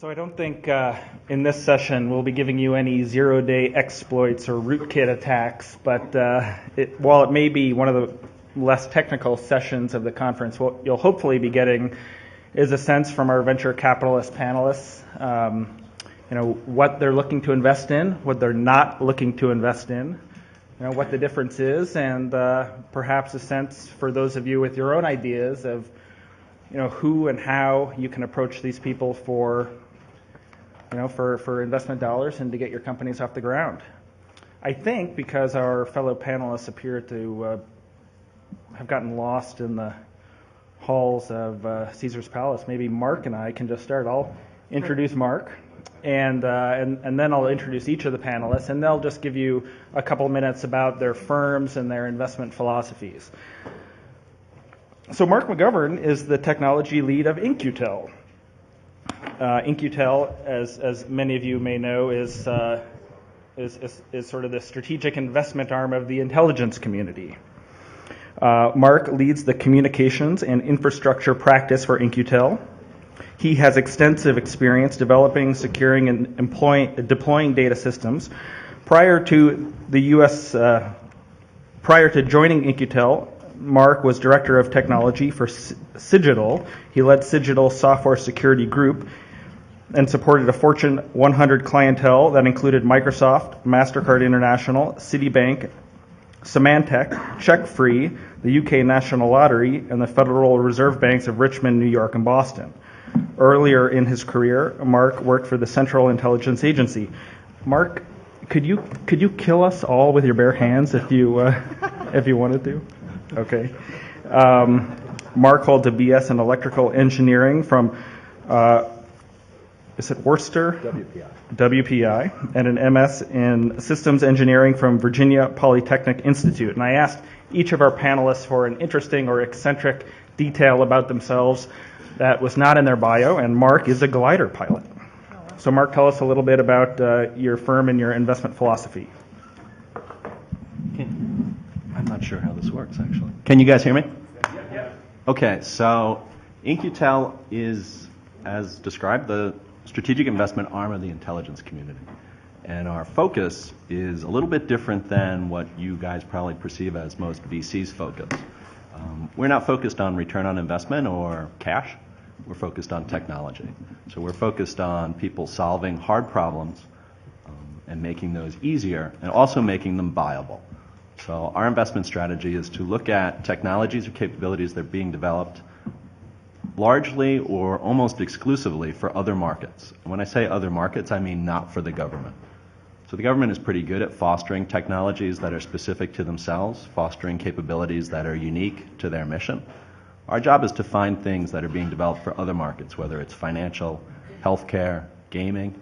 So I don't think in this session we'll be giving you any zero-day exploits or rootkit attacks, but while it may be one of the less technical sessions of the conference, what you'll hopefully be getting is a sense from our venture capitalist panelists, what they're looking to invest in, what they're not looking to invest in, what the difference is, and perhaps a sense for those of you with your own ideas of who and how you can approach these people for investment dollars and to get your companies off the ground. I think because our fellow panelists appear to have gotten lost in the halls of Caesar's Palace, maybe Mark and I can just start. I'll introduce Mark, and then I'll introduce each of the panelists, and they'll just give you a couple minutes about their firms and their investment philosophies. So Mark McGovern is the technology lead of In-Q-Tel. In-Q-Tel, as many of you may know, is sort of the strategic investment arm of the intelligence community. Mark leads the communications and infrastructure practice for In-Q-Tel. He has extensive experience developing, securing, and deploying data systems. Prior to joining In-Q-Tel, Mark was director of technology for Cigital. He led Cigital Software Security Group and supported a Fortune 100 clientele that included Microsoft, MasterCard International, Citibank, Symantec, CheckFree, the UK National Lottery, and the Federal Reserve Banks of Richmond, New York, and Boston. Earlier in his career, Mark worked for the Central Intelligence Agency. Mark, could you kill us all with your bare hands if you wanted to? Okay. Mark holds a BS in electrical engineering from, is it Worcester? WPI, and an MS in systems engineering from Virginia Polytechnic Institute. And I asked each of our panelists for an interesting or eccentric detail about themselves that was not in their bio, and Mark is a glider pilot. So Mark, tell us a little bit about your firm and your investment philosophy. I'm not sure how this works, actually. Can you guys hear me? Yeah. Okay, so In-Q-Tel is, as described, the strategic investment arm of the intelligence community. And our focus is a little bit different than what you guys probably perceive as most VCs' focus. We're not focused on return on investment or cash. We're focused on technology. So we're focused on people solving hard problems and making those easier and also making them viable. So our investment strategy is to look at technologies or capabilities that are being developed largely or almost exclusively for other markets. And when I say other markets, I mean not for the government. So the government is pretty good at fostering technologies that are specific to themselves, fostering capabilities that are unique to their mission. Our job is to find things that are being developed for other markets, whether it's financial, healthcare, gaming,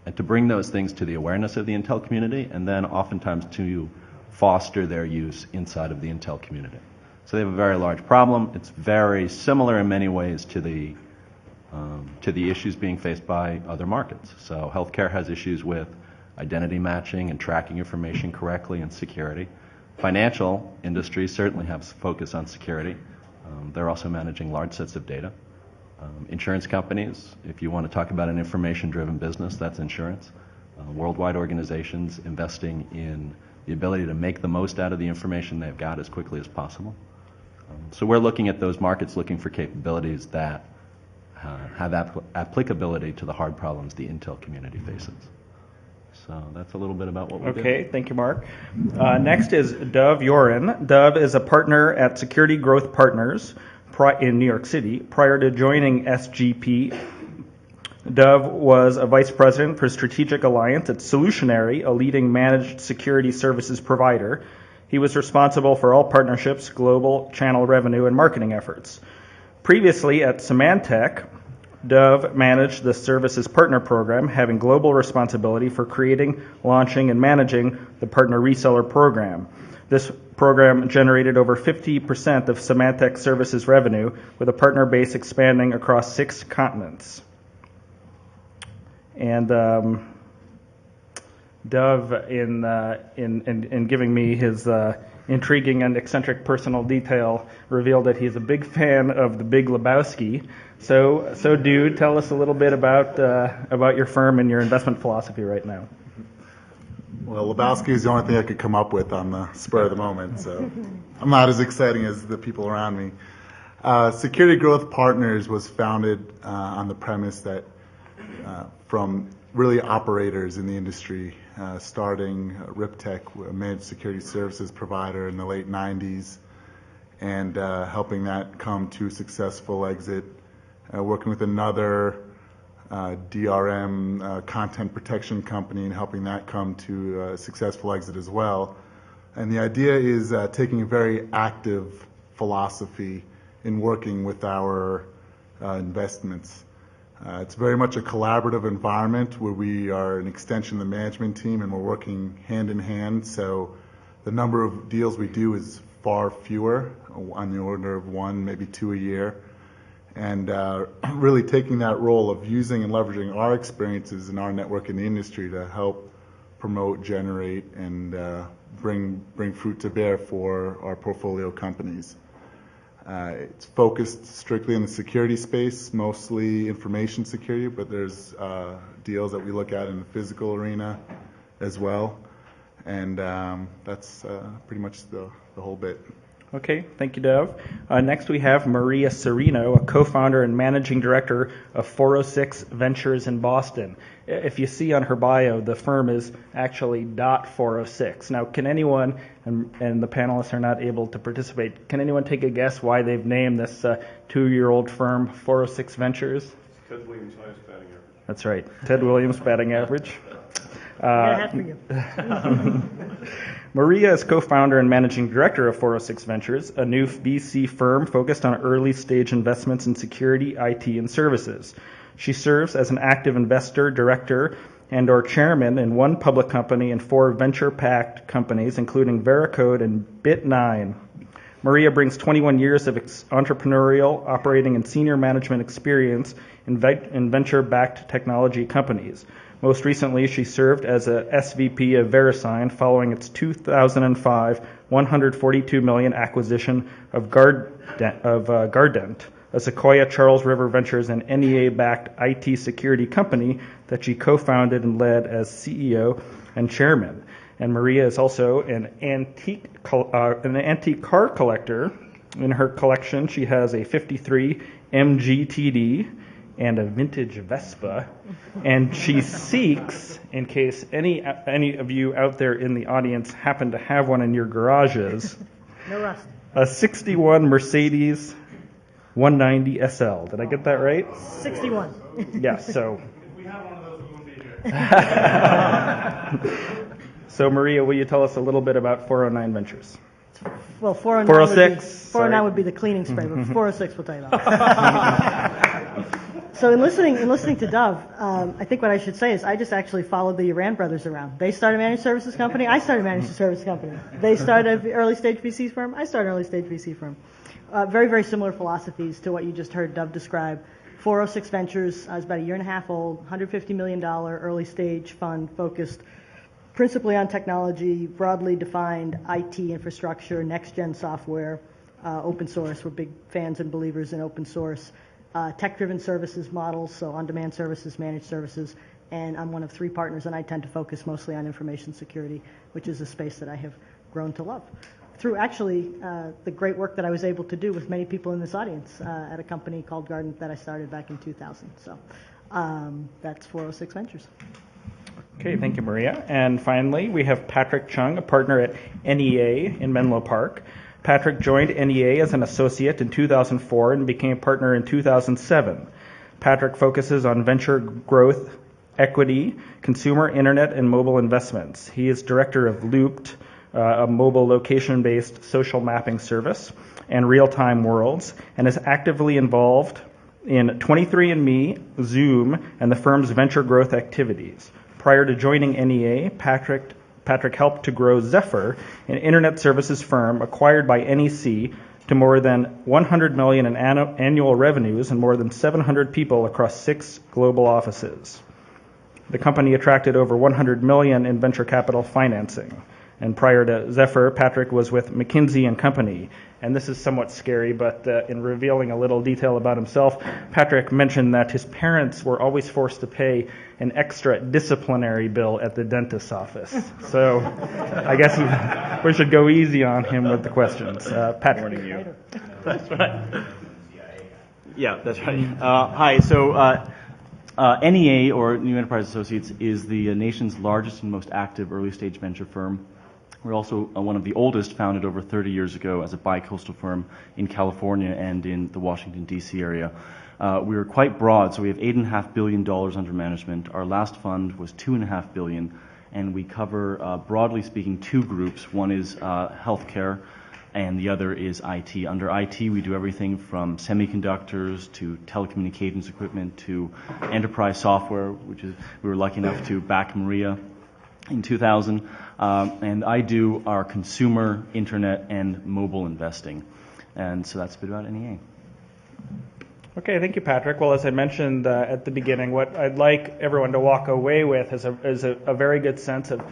and to bring those things to the awareness of the Intel community, and then oftentimes to foster their use inside of the Intel community. So they have a very large problem. It's very similar in many ways to the issues being faced by other markets. So healthcare has issues with identity matching and tracking information correctly and security. Financial industries certainly have focus on security. They're also managing large sets of data. Insurance companies, if you want to talk about an information-driven business, that's insurance. Worldwide organizations investing in the ability to make the most out of the information they've got as quickly as possible. So we're looking at those markets, looking for capabilities that have applicability to the hard problems the Intel community faces. So that's a little bit about what we do. Okay, thank you, Mark. Next is Dov Yorin. Dov is a partner at Security Growth Partners in New York City. Prior to joining SGP, Dov was a vice president for Strategic Alliance at Solutionary, a leading managed security services provider. He was responsible for all partnerships, global channel revenue, and marketing efforts. Previously at Symantec, Dov managed the Services Partner Program, having global responsibility for creating, launching, and managing the Partner Reseller Program. This program generated over 50% of Symantec services revenue, with a partner base expanding across 6 continents. And Dov, in giving me his intriguing and eccentric personal detail, revealed that he's a big fan of The Big Lebowski. So, dude, tell us a little bit about your firm and your investment philosophy right now. Well, Lebowski is the only thing I could come up with on the spur of the moment, so I'm not as exciting as the people around me. Security Growth Partners was founded on the premise that from really operators in the industry, starting Riptech, a managed security services provider in the late 90s, and helping that come to successful exit, working with another DRM content protection company and helping that come to a successful exit as well. And the idea is taking a very active philosophy in working with our investments. It's very much a collaborative environment where we are an extension of the management team and we're working hand in hand. So the number of deals we do is far fewer, on the order of one, maybe two a year. And really taking that role of using and leveraging our experiences and our network in the industry to help promote, generate, and bring fruit to bear for our portfolio companies. It's focused strictly in the security space, mostly information security, but there's deals that we look at in the physical arena as well. And that's pretty much the whole bit. Okay, thank you, Dov. Next we have Maria Serino, a co-founder and managing director of 406 Ventures in Boston. If you see on her bio, the firm is actually .406. Now, can anyone, and the panelists are not able to participate, can anyone take a guess why they've named this 2-year-old firm 406 Ventures? Ted Williams' highest batting average. That's right, Ted Williams' batting average. Maria is co-founder and managing director of 406 Ventures, a new VC firm focused on early-stage investments in security, IT, and services. She serves as an active investor, director, and/or chairman in one public company and 4 venture-backed companies, including Veracode and Bit9. Maria brings 21 years of entrepreneurial, operating, and senior management experience in venture-backed technology companies. Most recently, she served as a SVP of VeriSign following its 2005 $142 million acquisition of Gardent, a Sequoia Charles River Ventures and NEA-backed IT security company that she co-founded and led as CEO and chairman. And Maria is also an antique car collector. In her collection, she has a 53 MGTD and a vintage Vespa, and she seeks, in case any of you out there in the audience happen to have one in your garages, No rust. a 61 Mercedes 190 SL. Did I get that right? 61. Yes, so. If we have one of those, we wouldn't be here. So, Maria, will you tell us a little bit about 409 Ventures? Well, 409 406, 409 sorry. would be the cleaning spray, but 406 will tell you about. So in listening to Dov, I think what I should say is I just actually followed the Iran brothers around. They started a managed services company. I started a managed services company. They started an early stage VC firm. I started an early stage VC firm. Very, very similar philosophies to what you just heard Dov describe. 406 Ventures is about a year and a half old, $150 million early stage fund focused principally on technology, broadly defined IT infrastructure, next-gen software, open source. We're big fans and believers in open source. Tech-driven services models, so on-demand services, managed services, and I'm one of 3 partners, and I tend to focus mostly on information security, which is a space that I have grown to love through actually the great work that I was able to do with many people in this audience at a company called Gardent that I started back in 2000. So that's 406 Ventures. Okay, thank you, Maria. And finally, we have Patrick Chung, a partner at NEA in Menlo Park. Patrick joined NEA as an associate in 2004 and became a partner in 2007. Patrick focuses on venture growth, equity, consumer internet, and mobile investments. He is director of Looped, a mobile location-based social mapping service, and Real-Time Worlds, and is actively involved in 23andMe, Zoom, and the firm's venture growth activities. Prior to joining NEA, Patrick helped to grow Zephyr, an internet services firm acquired by NEC, to more than $100 million in annual revenues and more than 700 people across 6 global offices. The company attracted over $100 million in venture capital financing. And prior to Zephyr, Patrick was with McKinsey and Company. And this is somewhat scary, but in revealing a little detail about himself, Patrick mentioned that his parents were always forced to pay an extra disciplinary bill at the dentist's office. So I guess we should go easy on him with the questions. Patrick. That's right. Yeah, that's right. Hi. So NEA, or New Enterprise Associates, is the nation's largest and most active early-stage venture firm. We're also one of the oldest, founded over 30 years ago as a bi-coastal firm in California and in the Washington, D.C. area. We are quite broad, so we have $8.5 billion under management. Our last fund was $2.5 billion, and we cover, broadly speaking, two groups. One is healthcare, and the other is IT. Under IT, we do everything from semiconductors to telecommunications equipment to enterprise software, which is, we were lucky enough to back Maria in 2000. And I do our consumer, internet, and mobile investing. And so that's a bit about NEA. Okay, thank you, Patrick. Well, as I mentioned at the beginning, what I'd like everyone to walk away with is a very good sense of,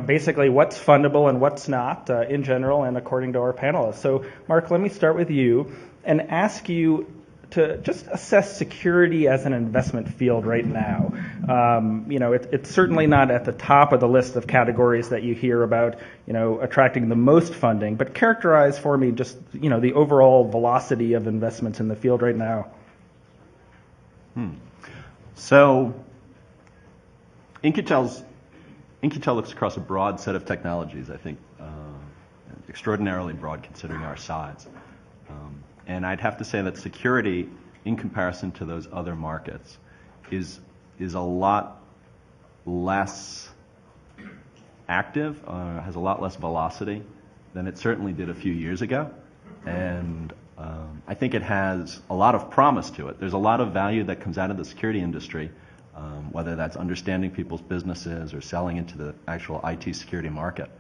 basically what's fundable and what's not in general and according to our panelists. So, Mark, let me start with you and ask you to just assess security as an investment field right now. It's certainly not at the top of the list of categories that you hear about, attracting the most funding, but characterize for me just, the overall velocity of investments in the field right now. So, In-Q-Tel looks across a broad set of technologies, I think, extraordinarily broad considering our size. And I'd have to say that security, in comparison to those other markets, is a lot less active, has a lot less velocity than it certainly did a few years ago. And I think it has a lot of promise to it. There's a lot of value that comes out of the security industry, whether that's understanding people's businesses or selling into the actual IT security market.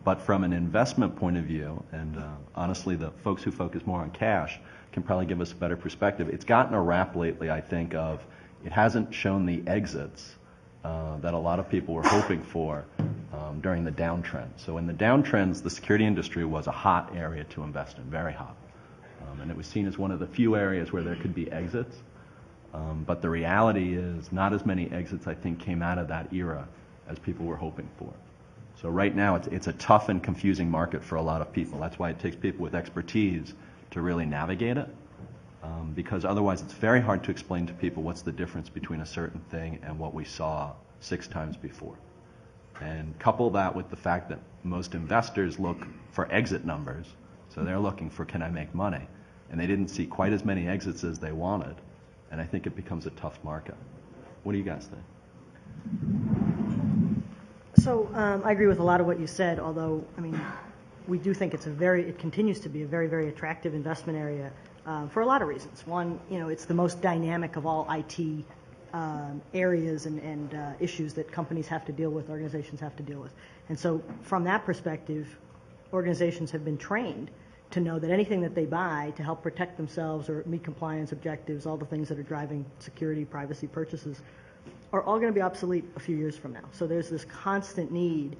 But from an investment point of view, and honestly, the folks who focus more on cash can probably give us a better perspective. It's gotten a rap lately, I think, of it hasn't shown the exits that a lot of people were hoping for during the downtrend. So in the downtrends, the security industry was a hot area to invest in, very hot. And it was seen as one of the few areas where there could be exits. But the reality is not as many exits, I think, came out of that era as people were hoping for. So right now, it's a tough and confusing market for a lot of people. That's why it takes people with expertise to really navigate it, because otherwise it's very hard to explain to people what's the difference between a certain thing and what we saw 6 times before. And couple that with the fact that most investors look for exit numbers, so they're looking for, can I make money? And they didn't see quite as many exits as they wanted, and I think it becomes a tough market. What do you guys think? So I agree with a lot of what you said, although, we do think it continues to be a very, very attractive investment area for a lot of reasons. One, it's the most dynamic of all IT areas and issues that companies have to deal with, organizations have to deal with. And so from that perspective, organizations have been trained to know that anything that they buy to help protect themselves or meet compliance objectives, all the things that are driving security, privacy purchases, are all going to be obsolete a few years from now. So there's this constant need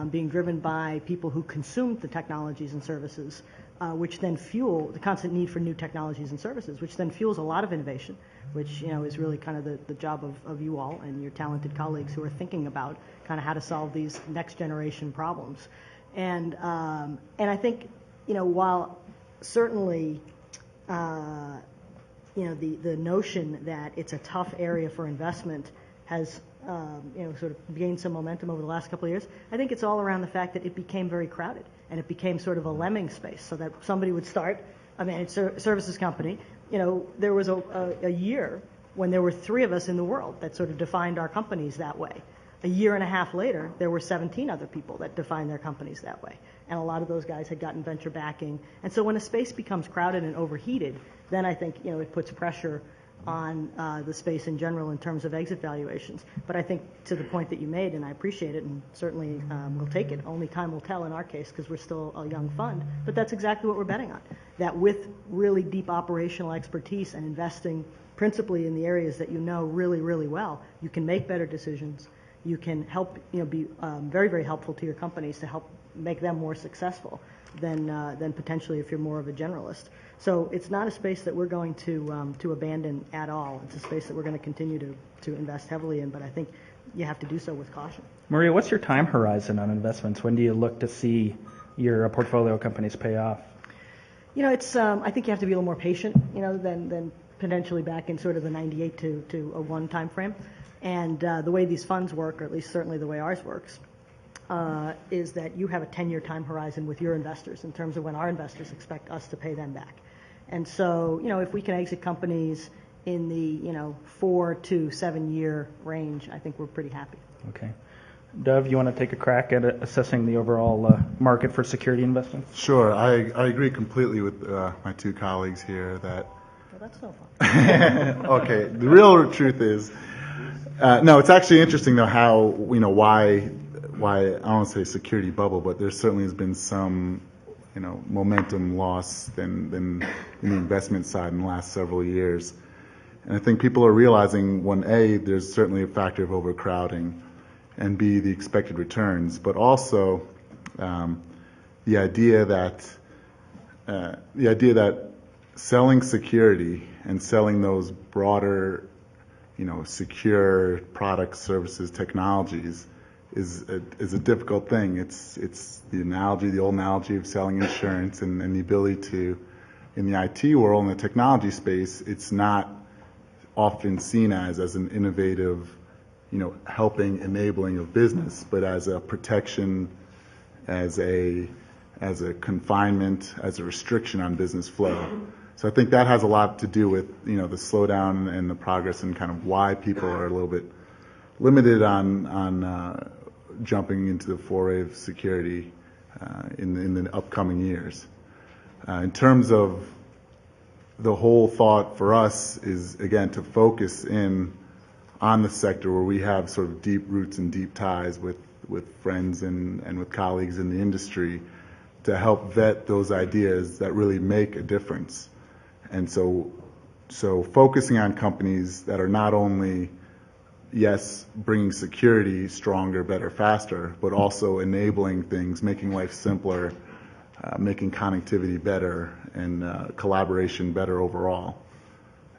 being driven by people who consume the technologies and services, which then fuel the constant need for new technologies and services, which then fuels a lot of innovation, which is really kind of the job of you all and your talented colleagues who are thinking about kind of how to solve these next generation problems. And I think while certainly the notion that it's a tough area for investment has sort of gained some momentum over the last couple of years, I think it's all around the fact that it became very crowded and it became sort of a lemming space, so that somebody would start a managed services company. There was a year when there were 3 of us in the world that sort of defined our companies that way. A year and a half later, there were 17 other people that defined their companies that way. And a lot of those guys had gotten venture backing. And so when a space becomes crowded and overheated, then I think it puts pressure on the space in general in terms of exit valuations. But I think to the point that you made, and I appreciate it, and certainly we'll take it, only time will tell in our case because we're still a young fund, but that's exactly what we're betting on. That with really deep operational expertise and investing principally in the areas that you know really, really well, you can make better decisions, you can help, be very, very helpful to your companies to help make them more successful than potentially if you're more of a generalist. So it's not a space that we're going to abandon at all. It's a space that we're going to continue to invest heavily in, but I think you have to do so with caution. Maria, what's your time horizon on investments? When do you look to see your portfolio companies pay off? It's I think you have to be a little more patient, than potentially back in sort of the 98 to 01 time frame. And the way these funds work, or at least certainly the way ours works, is that you have a 10-year time horizon with your investors in terms of when our investors expect us to pay them back. And so, if we can exit companies in the, 4 to 7 year range, I think we're pretty happy. Okay. Dov, you want to take a crack at assessing the overall market for security investments? Sure, I agree completely with my two colleagues here that. Well, that's no fun. Okay, the real truth is, no, it's actually interesting though how, why I don't want to say security bubble, but there certainly has been some, momentum loss in the investment side in the last several years. And I think people are realizing, when A, there's certainly a factor of overcrowding, and B, the expected returns, but also the idea that selling security and selling those broader, secure products, services, technologies is a difficult thing. It's the old analogy of selling insurance, and the ability to, in the IT world, in the technology space, it's not often seen as an innovative, helping, enabling of business, but as a protection, as a confinement, as a restriction on business flow. So I think that has a lot to do with, the slowdown and the progress, and kind of why people are a little bit limited on jumping into the foray of security in the upcoming years. In terms of the whole thought for us is, again, to focus in on the sector where we have sort of deep roots and deep ties with friends and with colleagues in the industry, to help vet those ideas that really make a difference. And so focusing on companies that are not only, yes, bringing security stronger, better, faster, but also enabling things, making life simpler, making connectivity better, and collaboration better overall.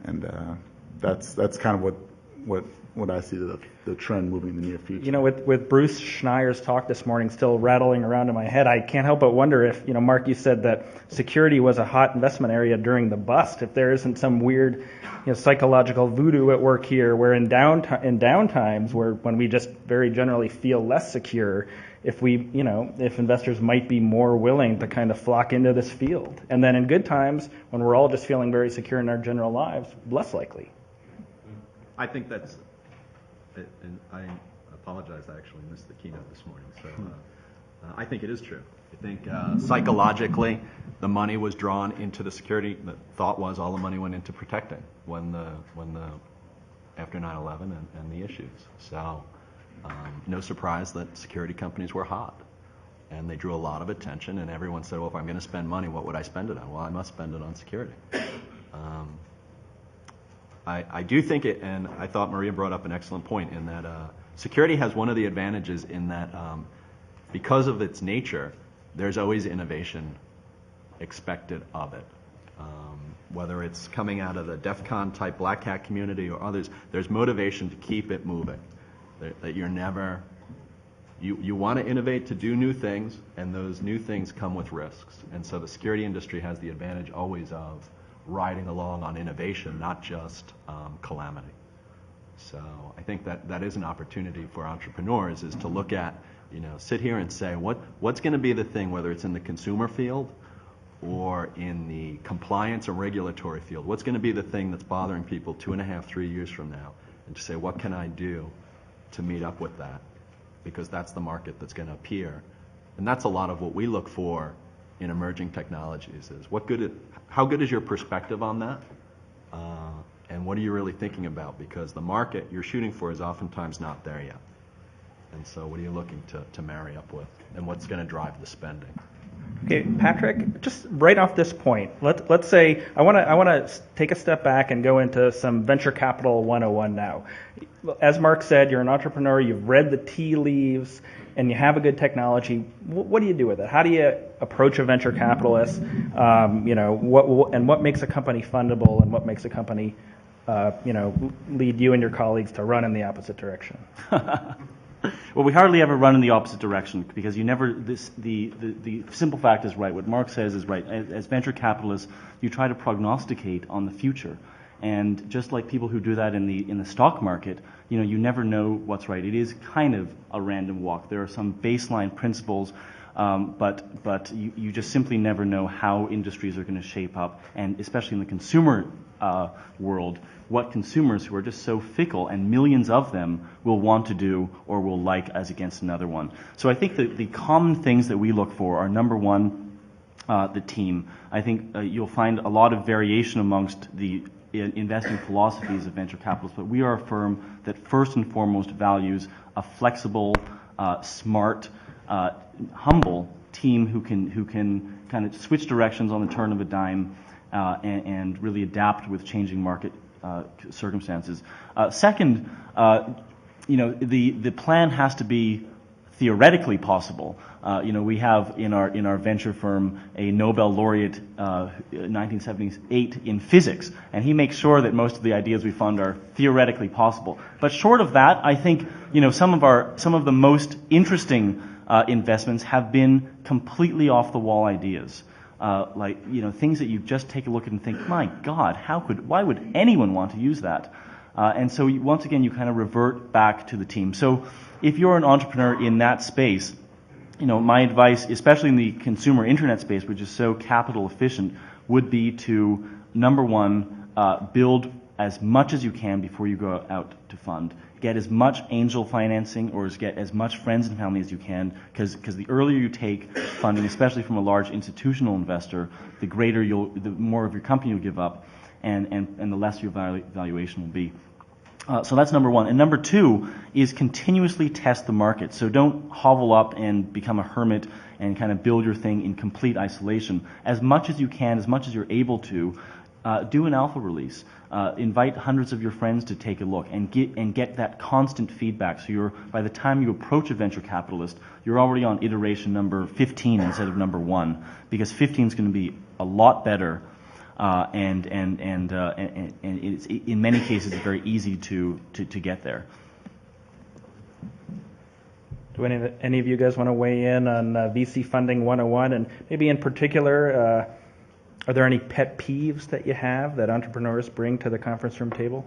And that's kind of what I see the trend moving in the near future. With Bruce Schneier's talk this morning still rattling around in my head, I can't help but wonder if, Mark, you said that security was a hot investment area during the bust. If there isn't some weird, psychological voodoo at work here, where in downtimes, when we just very generally feel less secure, if investors might be more willing to kind of flock into this field. And then in good times, when we're all just feeling very secure in our general lives, less likely. I think that's, and I apologize, I actually missed the keynote this morning. So I think it is true. I think psychologically, the money was drawn into the security. The thought was all the money went into protecting after 9/11 and the issues. So no surprise that security companies were hot, and they drew a lot of attention. And everyone said, well, if I'm going to spend money, what would I spend it on? Well, I must spend it on security. I do think it, and I thought Maria brought up an excellent point in that security has one of the advantages in that because of its nature, there's always innovation expected of it. Whether it's coming out of the DEF CON type Black Hat community or others, there's motivation to keep it moving. That you're never, you want to innovate to do new things, and those new things come with risks. And so the security industry has the advantage always of riding along on innovation, not just calamity. So I think that is an opportunity for entrepreneurs, is to look at, sit here and say, what's going to be the thing, whether it's in the consumer field or in the compliance or regulatory field, what's going to be the thing that's bothering people 2.5, 3 years from now, and to say, what can I do to meet up with that? Because that's the market that's going to appear. And that's a lot of what we look for in emerging technologies, is how good is your perspective on that? And what are you really thinking about? Because the market you're shooting for is oftentimes not there yet. And so what are you looking to marry up with? And what's going to drive the spending? Okay, Patrick, just right off this point, let's say I want to take a step back and go into some venture capital 101 now. As Mark said, you're an entrepreneur, you've read the tea leaves, and you have a good technology. What do you do with it? How do you approach a venture capitalist? What makes a company fundable, and what makes a company, lead you and your colleagues to run in the opposite direction? Well, we hardly ever run in the opposite direction because you never. The simple fact is right. What Mark says is right. As venture capitalists, you try to prognosticate on the future, and just like people who do that in the stock market, you never know what's right. It is kind of a random walk. There are some baseline principles, but you just simply never know how industries are going to shape up, and especially in the consumer world, what consumers who are just so fickle and millions of them will want to do or will like as against another one. So I think the common things that we look for are, number one, the team. I think you'll find a lot of variation amongst the investing philosophies of venture capitalists, but we are a firm that first and foremost values a flexible, smart, humble team who can kind of switch directions on the turn of a dime and really adapt with changing market circumstances. Second, the plan has to be theoretically possible. We have in our venture firm a Nobel laureate 1978 in physics, and he makes sure that most of the ideas we fund are theoretically possible. But short of that, I think some of the most interesting investments have been completely off the wall ideas. Things that you just take a look at and think, my God, why would anyone want to use that? And so once again, you kind of revert back to the team. So if you're an entrepreneur in that space, my advice, especially in the consumer internet space, which is so capital efficient, would be to, number one, build as much as you can before you go out to fund. Get as much angel financing or get as much friends and family as you can, because the earlier you take funding, especially from a large institutional investor, the more of your company you'll give up, and the less your valuation will be. So that's number one. And number two is continuously test the market. So don't hovel up and become a hermit and kind of build your thing in complete isolation. As much as you can, as much as you're able to, do an alpha release. Invite hundreds of your friends to take a look and get that constant feedback. So by the time you approach a venture capitalist, you're already on iteration number 15 instead of number 1, because 15 is going to be a lot better, and it's, in many cases, very easy to get there. Do any of you guys want to weigh in on VC funding 101, and maybe in particular? Are there any pet peeves that you have that entrepreneurs bring to the conference room table?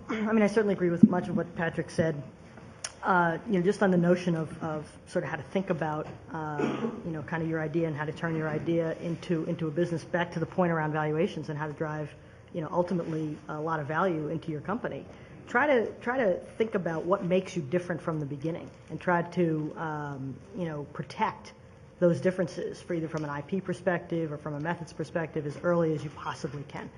I certainly agree with much of what Patrick said. Just on the notion of sort of how to think about, kind of your idea and how to turn your idea into a business. Back to the point around valuations and how to drive, ultimately a lot of value into your company. Try to think about what makes you different from the beginning, and try to, protect those differences for either from an IP perspective or from a methods perspective as early as you possibly can.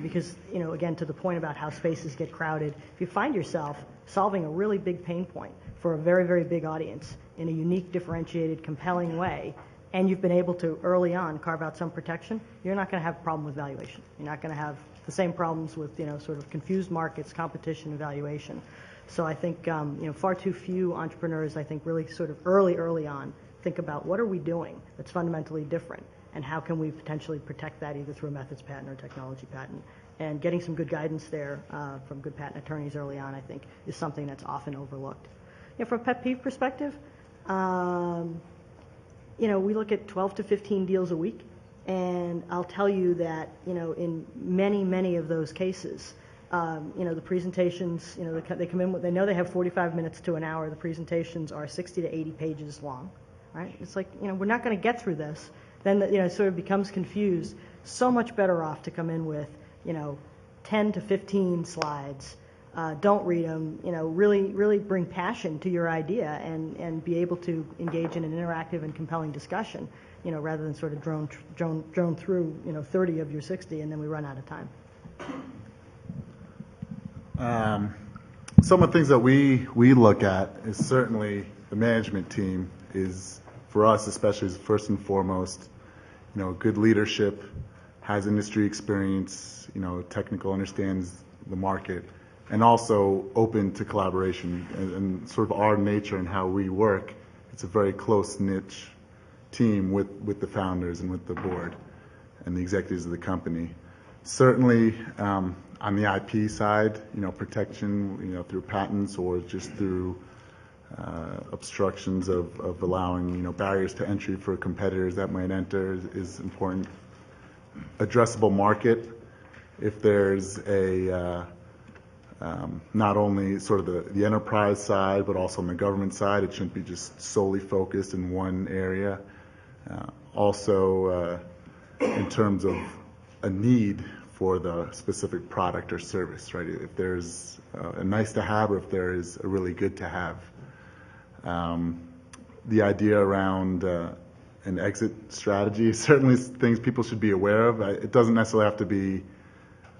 Because, again, to the point about how spaces get crowded, if you find yourself solving a really big pain point for a very, very big audience in a unique, differentiated, compelling way, and you've been able to early on carve out some protection, you're not going to have a problem with valuation. You're not going to have the same problems with, sort of confused markets, competition, and valuation. So I think, far too few entrepreneurs, I think, really sort of early on think about what are we doing that's fundamentally different, and how can we potentially protect that either through a methods patent or technology patent. And getting some good guidance there from good patent attorneys early on, I think, is something that's often overlooked. From a pet peeve perspective, we look at 12 to 15 deals a week, and I'll tell you that, in many of those cases, the presentations, they come in, they know they have 45 minutes to an hour. The presentations are 60 to 80 pages long. Right? It's like, we're not going to get through this. Then, it sort of becomes confused. So much better off to come in with, 10 to 15 slides. Don't read them. Really bring passion to your idea and be able to engage in an interactive and compelling discussion, rather than sort of drone through, 30 of your 60 and then we run out of time. Some of the things that we look at is certainly the management team is for us, especially, is first and foremost, good leadership, has industry experience, technical, understands the market, and also open to collaboration. And sort of our nature and how we work, it's a very close niche team with the founders and with the board and the executives of the company. Certainly, on the IP side, protection, through patents or just through obstructions of allowing, barriers to entry for competitors that might enter is important. Addressable market, if there's a not only sort of the enterprise side, but also on the government side, it shouldn't be just solely focused in one area. Also, in terms of a need for the specific product or service, right? If there's a nice to have or if there is a really good to have. The idea around an exit strategy is certainly things people should be aware of. It doesn't necessarily have to be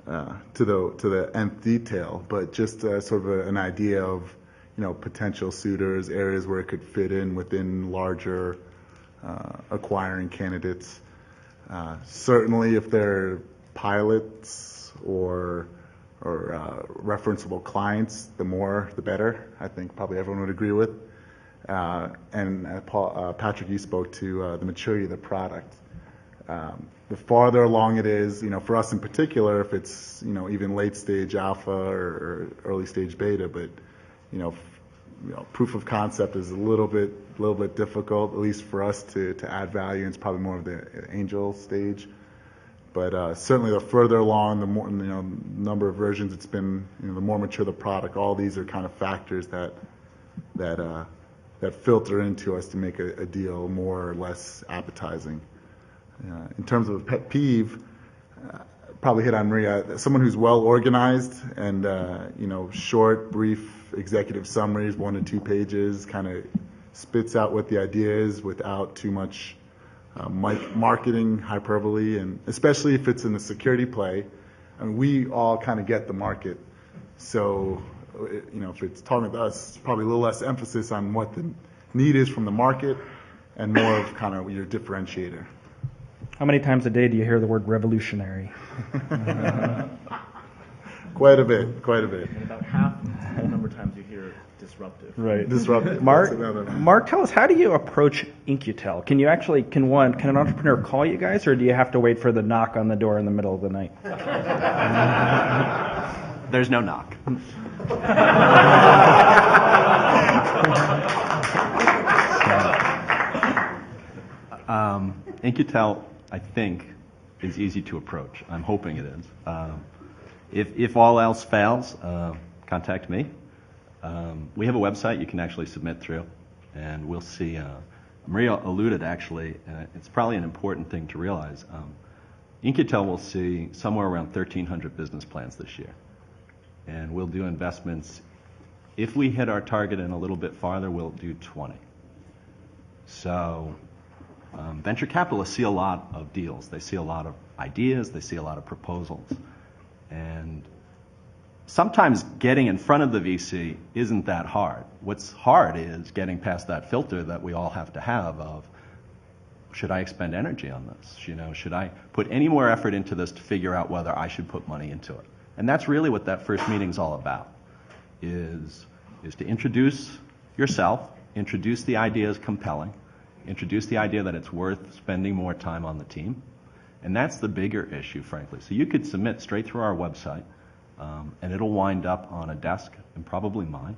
to the nth detail, but just sort of an idea of potential suitors, areas where it could fit in within larger acquiring candidates. Certainly, if they're pilots or referenceable clients, the more the better. I think probably everyone would agree with. And Patrick, you spoke to the maturity of the product. The farther along it is, for us in particular, if it's even late stage alpha or early stage beta, but proof of concept is a little bit difficult, at least for us to add value. It's probably more of the angel stage. But certainly, the further along, the more number of versions it's been, the more mature the product. All these are kind of factors that filter into us to make a deal more or less appetizing. In terms of a pet peeve, probably hit on Maria. Someone who's well organized and short, brief executive summaries, 1 to 2 pages, kind of spits out what the idea is without too much marketing hyperbole, and especially if it's in a security play. I mean, we all kind of get the market, so if it's talking to us, probably a little less emphasis on what the need is from the market and more of kind of your differentiator. How many times a day do you hear the word revolutionary? Quite a bit. And about half the number of times you hear disruptive. Right. Disruptive. Mark, tell us, how do you approach In-Q-Tel? Can an entrepreneur call you guys, or do you have to wait for the knock on the door in the middle of the night? There's no knock. In-Q-Tel, I think, is easy to approach. I'm hoping it is. If all else fails, contact me. We have a website you can actually submit through, and we'll see. Maria alluded, actually, it's probably an important thing to realize. In-Q-Tel will see somewhere around 1,300 business plans this year, and we'll do investments. If we hit our target and a little bit farther, we'll do 20. So venture capitalists see a lot of deals. They see a lot of ideas. They see a lot of proposals. And sometimes getting in front of the VC isn't that hard. What's hard is getting past that filter that we all have to have of, should I expend energy on this? Should I put any more effort into this to figure out whether I should put money into it? And that's really what that first meeting's all about, is to introduce yourself, introduce the idea as compelling, introduce the idea that it's worth spending more time on the team. And that's the bigger issue, frankly. So you could submit straight through our website, and it'll wind up on a desk, and probably mine.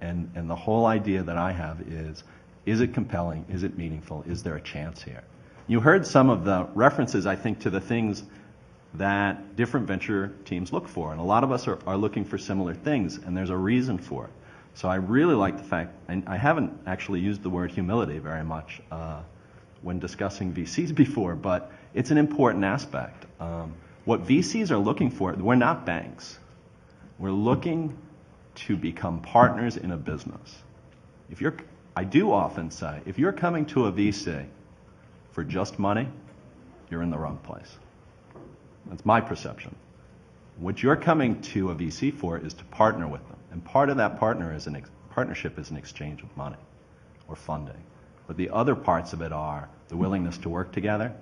And the whole idea that I have is it compelling? Is it meaningful? Is there a chance here? You heard some of the references, I think, to the things that different venture teams look for. And a lot of us are looking for similar things, and there's a reason for it. So I really like the fact, and I haven't actually used the word humility very much when discussing VCs before, but it's an important aspect. What VCs are looking for, we're not banks. We're looking to become partners in a business. I do often say, if you're coming to a VC for just money, you're in the wrong place. That's my perception. What you're coming to a VC for is to partner with them. And part of that partnership is an exchange of money or funding. But the other parts of it are the willingness to work together,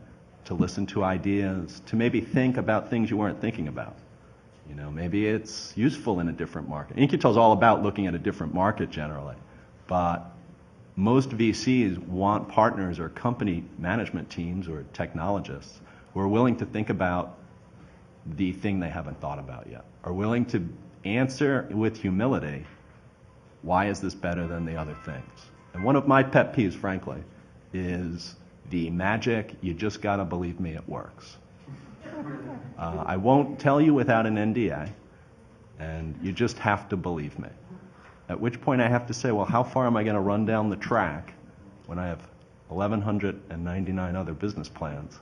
to listen to ideas, to maybe think about things you weren't thinking about. You know, maybe it's useful in a different market. In-Q-Tel is all about looking at a different market generally, but most VCs want partners or company management teams or technologists who are willing to think about the thing they haven't thought about yet, are willing to answer with humility, why is this better than the other things? And one of my pet peeves, frankly, is the magic, you just got to believe me, it works. I won't tell you without an NDA, and you just have to believe me. At which point I have to say, well, how far am I going to run down the track when I have 1,199 other business plans?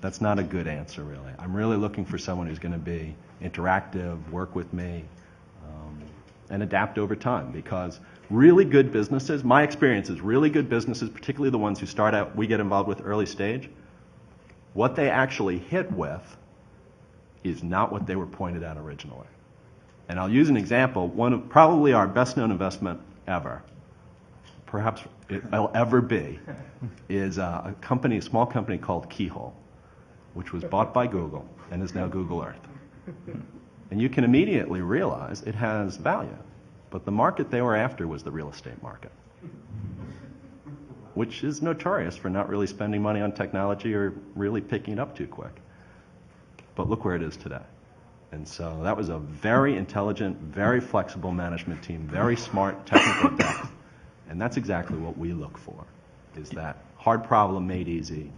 That's not a good answer, really. I'm really looking for someone who's going to be interactive, work with me, and adapt over time, because really good businesses, my experience is really good businesses, particularly the ones who start out, we get involved with early stage, what they actually hit with is not what they were pointed at originally. And I'll use an example. One of probably our best known investment ever, perhaps it'll ever be, is a small company called Keyhole, which was bought by Google and is now Google Earth. And you can immediately realize it has value. But the market they were after was the real estate market, which is notorious for not really spending money on technology or really picking it up too quick. But look where it is today. And so that was a very intelligent, very flexible management team, very smart technical depth. And that's exactly what we look for, is that hard problem made easy.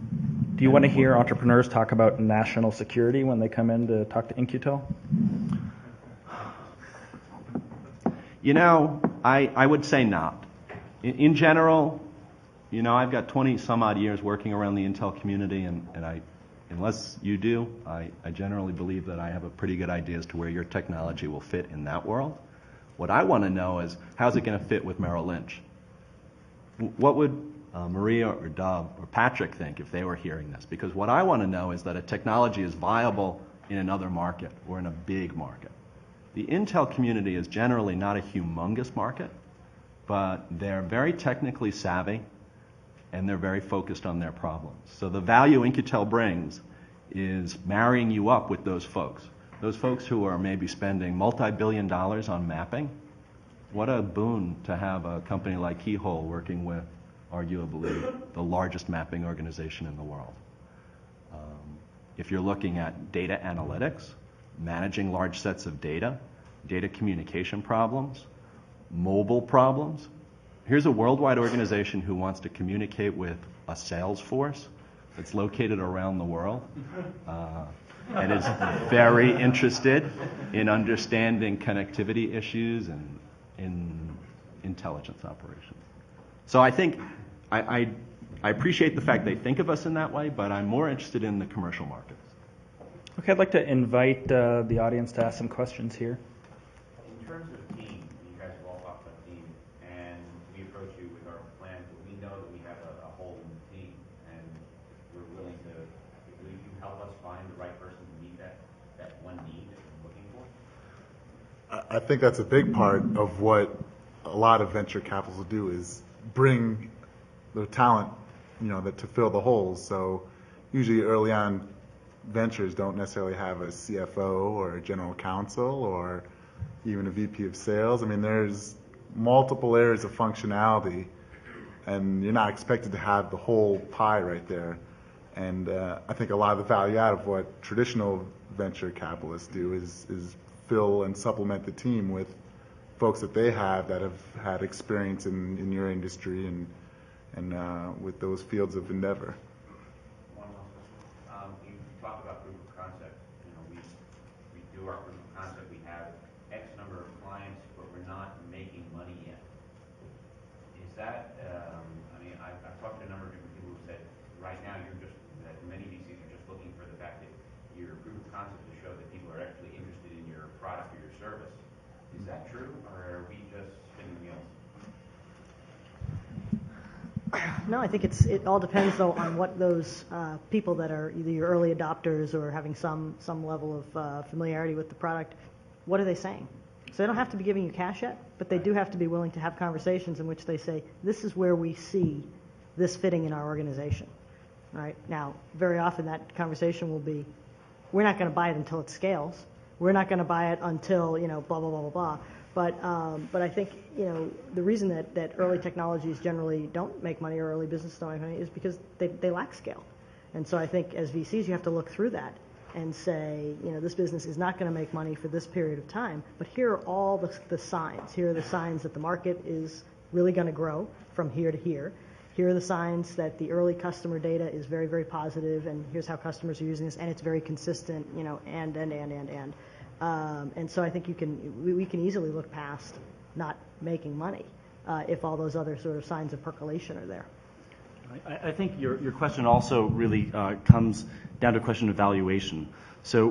Do you want to hear entrepreneurs talk about national security when they come in to talk to In-Q-Tel? You know, I would say not. In general, you know, I've got 20 some odd years working around the Intel community, and unless you do, I generally believe that I have a pretty good idea as to where your technology will fit in that world. What I want to know is, how's it going to fit with Merrill Lynch? What would Maria or Dov or Patrick think if they were hearing this? Because what I want to know is that a technology is viable in another market or in a big market. The Intel community is generally not a humongous market, but they're very technically savvy and they're very focused on their problems. So the value In-Q-Tel brings is marrying you up with those folks who are maybe spending multi-billion dollars on mapping. What a boon to have a company like Keyhole working with arguably the largest mapping organization in the world. If you're looking at data analytics, managing large sets of data, data communication problems, mobile problems, here's a worldwide organization who wants to communicate with a sales force that's located around the world and is very interested in understanding connectivity issues and in intelligence operations. So I think I appreciate the fact they think of us in that way, but I'm more interested in the commercial markets. Okay, I'd like to invite the audience to ask some questions here. In terms of team, you guys have all talked about team, and we approach you with our plan, but we know that we have a hole in the team, and we're willing to, will you help us find the right person to meet that one need that we're looking for? I think that's a big part of what a lot of venture capitals do, is bring the talent, you know, that to fill the holes. So usually early on, ventures don't necessarily have a CFO or a general counsel or even a VP of sales. I mean, there's multiple areas of functionality, and you're not expected to have the whole pie right there. And I think a lot of the value out of what traditional venture capitalists do is fill and supplement the team with folks that they have that have had experience in your industry and with those fields of endeavor. One last question. You talked about proof of concept. You know, we do our proof of concept. We have X number of clients, but we're not making money yet. Is that? I mean, I've talked to a number of different people who said right now that many VCs are just looking for the fact that your proof of concept to show that people are actually interested in your product or your service. Is that true, or are we just spinning wheels? No, I think it all depends though on what those people that are either your early adopters or having some level of familiarity with the product, what are they saying? So they don't have to be giving you cash yet, but they do have to be willing to have conversations in which they say, this is where we see this fitting in our organization. Right? Now, very often that conversation will be, we're not going to buy it until it scales. We're not going to buy it until, blah, blah, blah, blah, blah. But I think, the reason that early technologies generally don't make money or early businesses don't make money is because they lack scale. And so I think as VCs, you have to look through that and say, this business is not going to make money for this period of time, but here are all the signs. Here are the signs that the market is really going to grow from here to here. Here are the signs that the early customer data is very, very positive, and here's how customers are using this, and it's very consistent, and. And so I think we can easily look past not making money if all those other sort of signs of percolation are there. I think your question also really comes down to a question of valuation. So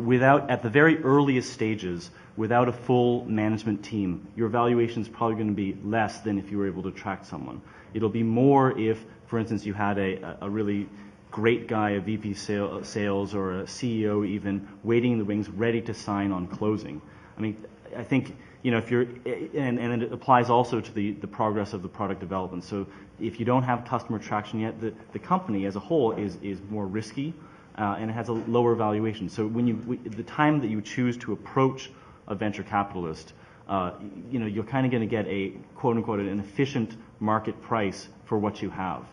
at the very earliest stages, without a full management team, your valuation is probably going to be less than if you were able to attract someone. It'll be more if, for instance, you had a really great guy, a VP sales or a CEO even, waiting in the wings, ready to sign on closing. I mean, I think, if you're, and it applies also to the progress of the product development. So if you don't have customer traction yet, the company as a whole is more risky, and it has a lower valuation. So the time that you choose to approach a venture capitalist, you're kind of going to get a quote unquote an efficient market price for what you have.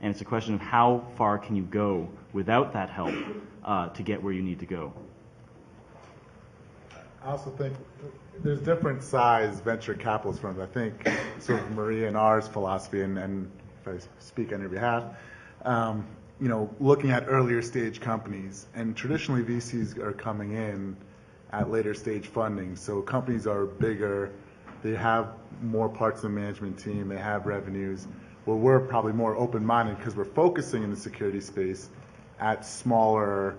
And it's a question of how far can you go without that help to get where you need to go. I also think there's different size venture capitalist firms. I think sort of Maria and ours philosophy, and if I speak on your behalf, looking at earlier stage companies, and traditionally VCs are coming in at later stage funding. So companies are bigger, they have more parts of the management team, they have revenues, where we're probably more open-minded because we're focusing in the security space at smaller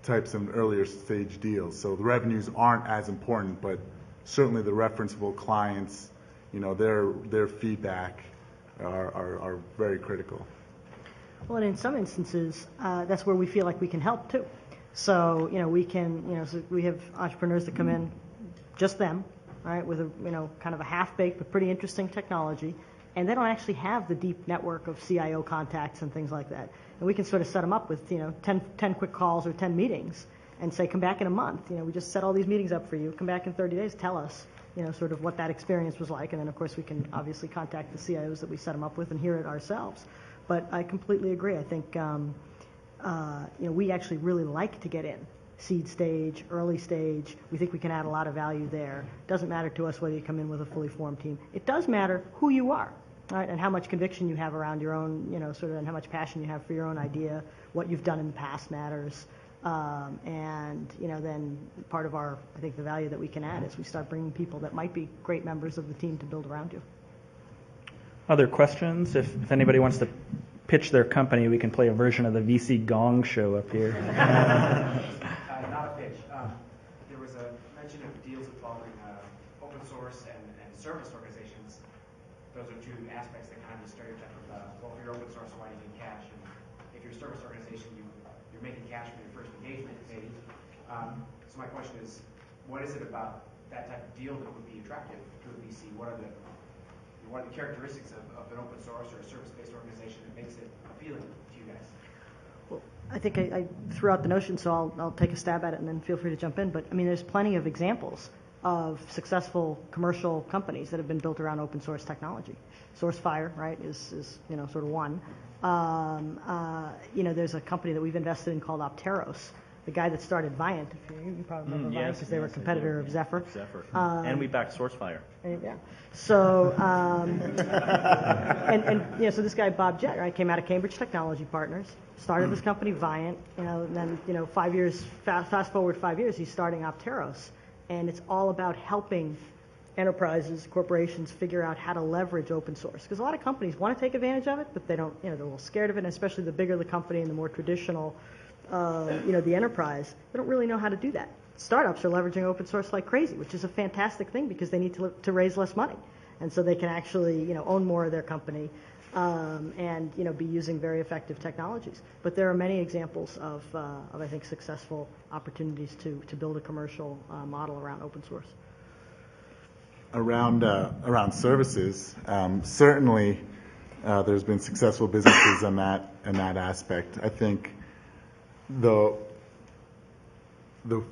types of earlier stage deals. So the revenues aren't as important, but certainly the referenceable clients, their feedback are very critical. Well, and in some instances, that's where we feel like we can help too. So, we can, so we have entrepreneurs that come in, just them, right, with a, kind of a half-baked but pretty interesting technology, and they don't actually have the deep network of CIO contacts and things like that. And we can sort of set them up with, 10 quick calls or 10 meetings and say, come back in a month. We just set all these meetings up for you. Come back in 30 days, tell us, sort of what that experience was like. And then, of course, we can obviously contact the CIOs that we set them up with and hear it ourselves. But I completely agree. I think, we actually really like to get in. Seed stage, early stage, we think we can add a lot of value there. Doesn't matter to us whether you come in with a fully formed team. It does matter who you are, right, and how much conviction you have around your own, sort of, and how much passion you have for your own idea. What you've done in the past matters. And, then part of I think the value that we can add is we start bringing people that might be great members of the team to build around you. Other questions? If anybody wants to pitch their company, we can play a version of the VC Gong show up here. Not a pitch. There was a mention of deals involving open source and service organizations. Those are two aspects that kind of stereotype of, well, if you're open source, why do you need cash? And if you're a service organization, you're making cash from your first engagement, maybe. So my question is, what is it about that type of deal that would be attractive to a VC? What are the characteristics of an open source or a service-based organization that makes it appealing to you guys? Well, I think I threw out the notion, so I'll take a stab at it and then feel free to jump in. But I mean, there's plenty of examples of successful commercial companies that have been built around open source technology. SourceFire, right, is sort of one. There's a company that we've invested in called Opteros. The guy that started Viant, you probably remember Viant because they were a competitor of Zephyr. And we backed SourceFire. Yeah. So, so this guy, Bob Jett, right, came out of Cambridge Technology Partners, started this company, Viant, and then, 5 years, fast forward 5 years, he's starting Opteros. And it's all about helping enterprises, corporations figure out how to leverage open source. Because a lot of companies want to take advantage of it, but they don't, they're a little scared of it, and especially the bigger the company and the more traditional, the enterprise, they don't really know how to do that. Startups are leveraging open source like crazy, which is a fantastic thing because they need to raise less money. And so they can actually, own more of their company and, be using very effective technologies. But there are many examples of I think, successful opportunities to build a commercial model around open source. around services, certainly there's been successful businesses in that aspect. I think the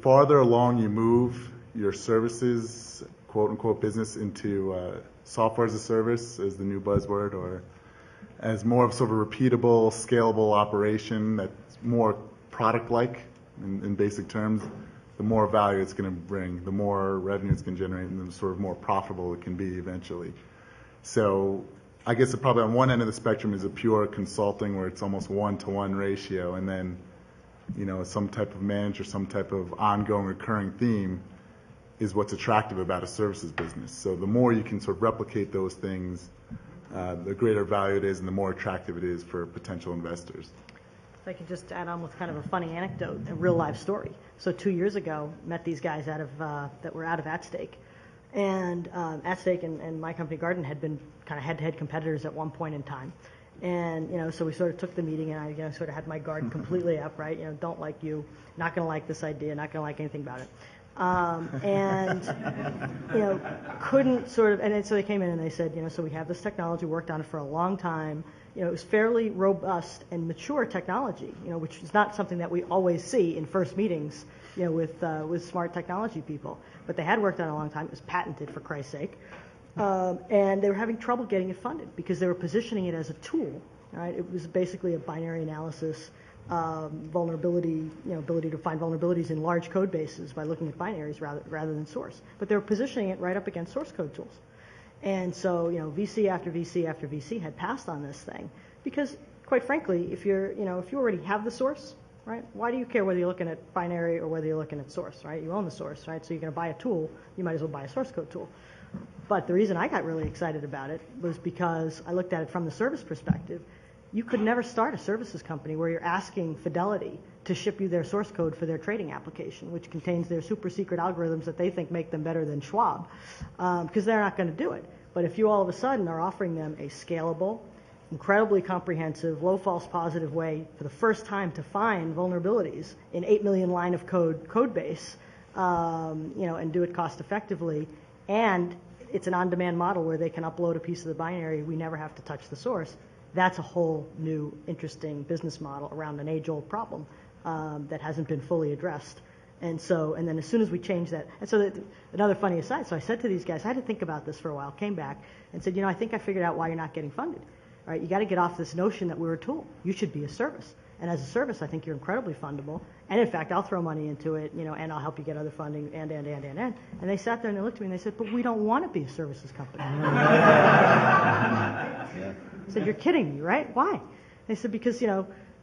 farther along you move your services, quote unquote, business into software as a service, as the new buzzword, or as more of sort of a repeatable, scalable operation that's more product-like in basic terms, the more value it's going to bring, the more revenue it's going to generate, and the sort of more profitable it can be eventually. So I guess probably on one end of the spectrum is a pure consulting where it's almost 1-to-1 ratio, and then some type of managed or some type of ongoing recurring theme is what's attractive about a services business. So the more you can sort of replicate those things, the greater value it is and the more attractive it is for potential investors. If I could just add on with kind of a funny anecdote, a real life story. So 2 years ago, met these guys that were out of AtStake. And AtStake and my company Garden had been kind of head-to-head competitors at one point in time. And, so we sort of took the meeting and I sort of had my guard completely up, right? Don't like you, not going to like this idea, not going to like anything about it. Couldn't sort of, and then so they came in and they said, so we have this technology, worked on it for a long time. It was fairly robust and mature technology, which is not something that we always see in first meetings, with smart technology people. But they had worked on it a long time. It was patented, for Christ's sake. And they were having trouble getting it funded because they were positioning it as a tool, right? It was basically a binary analysis, vulnerability, ability to find vulnerabilities in large code bases by looking at binaries rather than source. But they were positioning it right up against source code tools. And so, VC after VC after VC had passed on this thing because, quite frankly, if you already have the source, right, why do you care whether you're looking at binary or whether you're looking at source, right? You own the source, right? So you're going to buy a tool, you might as well buy a source code tool. But the reason I got really excited about it was because I looked at it from the service perspective. You could never start a services company where you're asking Fidelity to ship you their source code for their trading application, which contains their super secret algorithms that they think make them better than Schwab, because they're not going to do it. But if you all of a sudden are offering them a scalable, incredibly comprehensive, low false positive way for the first time to find vulnerabilities in 8 million line of code base, and do it cost effectively, and it's an on-demand model where they can upload a piece of the binary, we never have to touch the source. That's a whole new, interesting business model around an age-old problem that hasn't been fully addressed. And then as soon as we change that, and so another funny aside, so I said to these guys, I had to think about this for a while, came back and said, I think I figured out why you're not getting funded. All right, you got to get off this notion that we're a tool. You should be a service. And as a service, I think you're incredibly fundable. And in fact, I'll throw money into it, and I'll help you get other funding, and. And they sat there and they looked at me and they said, but we don't want to be a services company. I said, you're kidding me, right? Why? They said, because,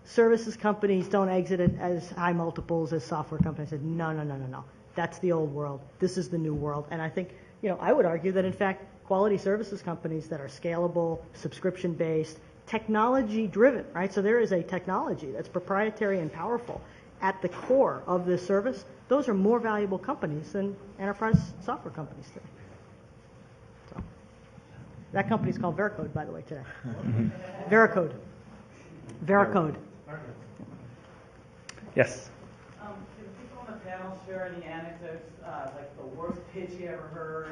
services companies don't exit at as high multiples as software companies. I said, no. That's the old world. This is the new world. And I think, I would argue that, in fact, quality services companies that are scalable, subscription-based, technology-driven, right? So there is a technology that's proprietary and powerful at the core of this service. Those are more valuable companies than enterprise software companies today. So, that company's called Veracode, by the way, today. Veracode. Yes. Can people on the panel share any anecdotes, like the worst pitch you ever heard?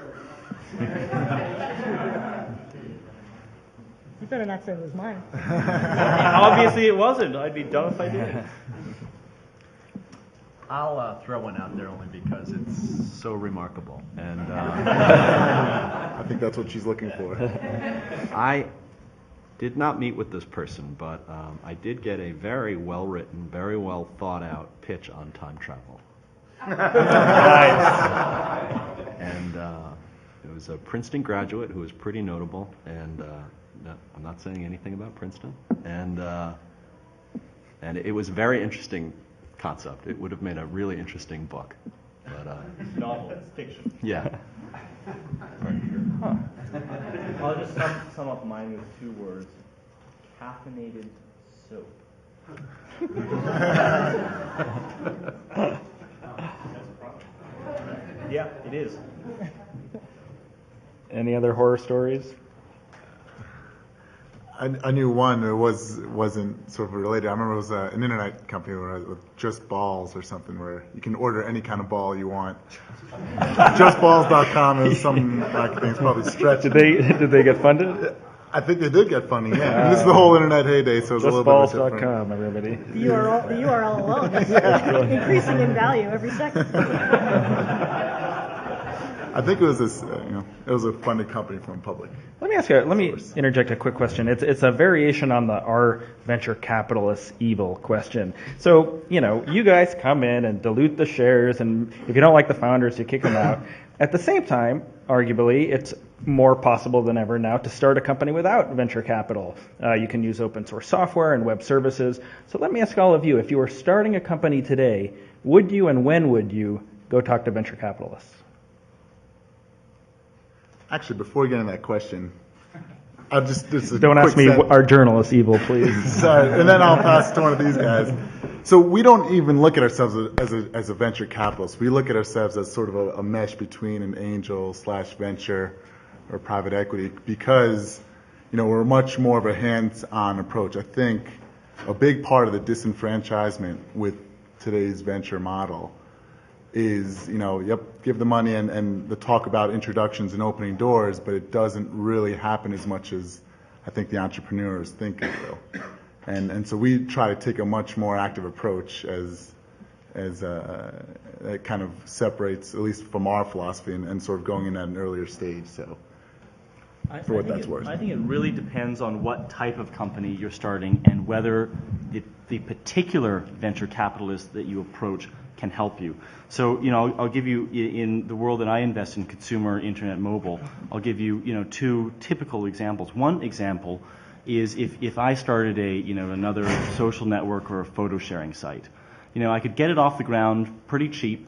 You better not say it was mine. Obviously it wasn't. I'd be dumb if I did. I'll throw one out there only because it's so remarkable. And I think that's what she's looking for. I did not meet with this person, but I did get a very well-written, very well thought-out pitch on time travel. And it was a Princeton graduate who was pretty notable, and no, I'm not saying anything about Princeton. And it was a very interesting concept. It would have made a really interesting book. But Novel, it's fiction. yeah. I'll just sum up mine with 2 words. Caffeinated soap. Yeah, it is. Any other horror stories? I knew one that wasn't sort of related. I remember it was an internet company with Just Balls or something, where you can order any kind of ball you want. JustBalls.com is some like things probably stretching. Did they get funded? I think they did get funding. Yeah, and this is the whole internet heyday, so it's a little bit different. JustBalls.com, everybody. The URL alone is increasing in value every second. I think it was it was a funded company from public. Let me interject a quick question. It's a variation on the "are venture capitalists evil?" question. So, you guys come in and dilute the shares, and if you don't like the founders, you kick them out. At the same time, arguably, it's more possible than ever now to start a company without venture capital. You can use open source software and web services. So let me ask all of you, if you were starting a company today, would you and when would you go talk to venture capitalists? Actually, before we get into that question, Don't ask me, are journalists evil, please? Sorry, and then I'll pass to one of these guys. So we don't even look at ourselves as a venture capitalist. We look at ourselves as sort of a mesh between an angel / venture or private equity, because we're much more of a hands-on approach. I think a big part of the disenfranchisement with today's venture model is, give the money and the talk about introductions and opening doors, but it doesn't really happen as much as I think the entrepreneurs think it will. And so we try to take a much more active approach as that kind of separates, at least from our philosophy, and sort of going in at an earlier stage. So for what that's worth. I think it really depends on what type of company you're starting and whether the particular venture capitalist that you approach can help you. So, I'll give you, in the world that I invest in, consumer, internet, mobile, I'll give you, two typical examples. One example is if I started another social network or a photo sharing site. I could get it off the ground pretty cheap.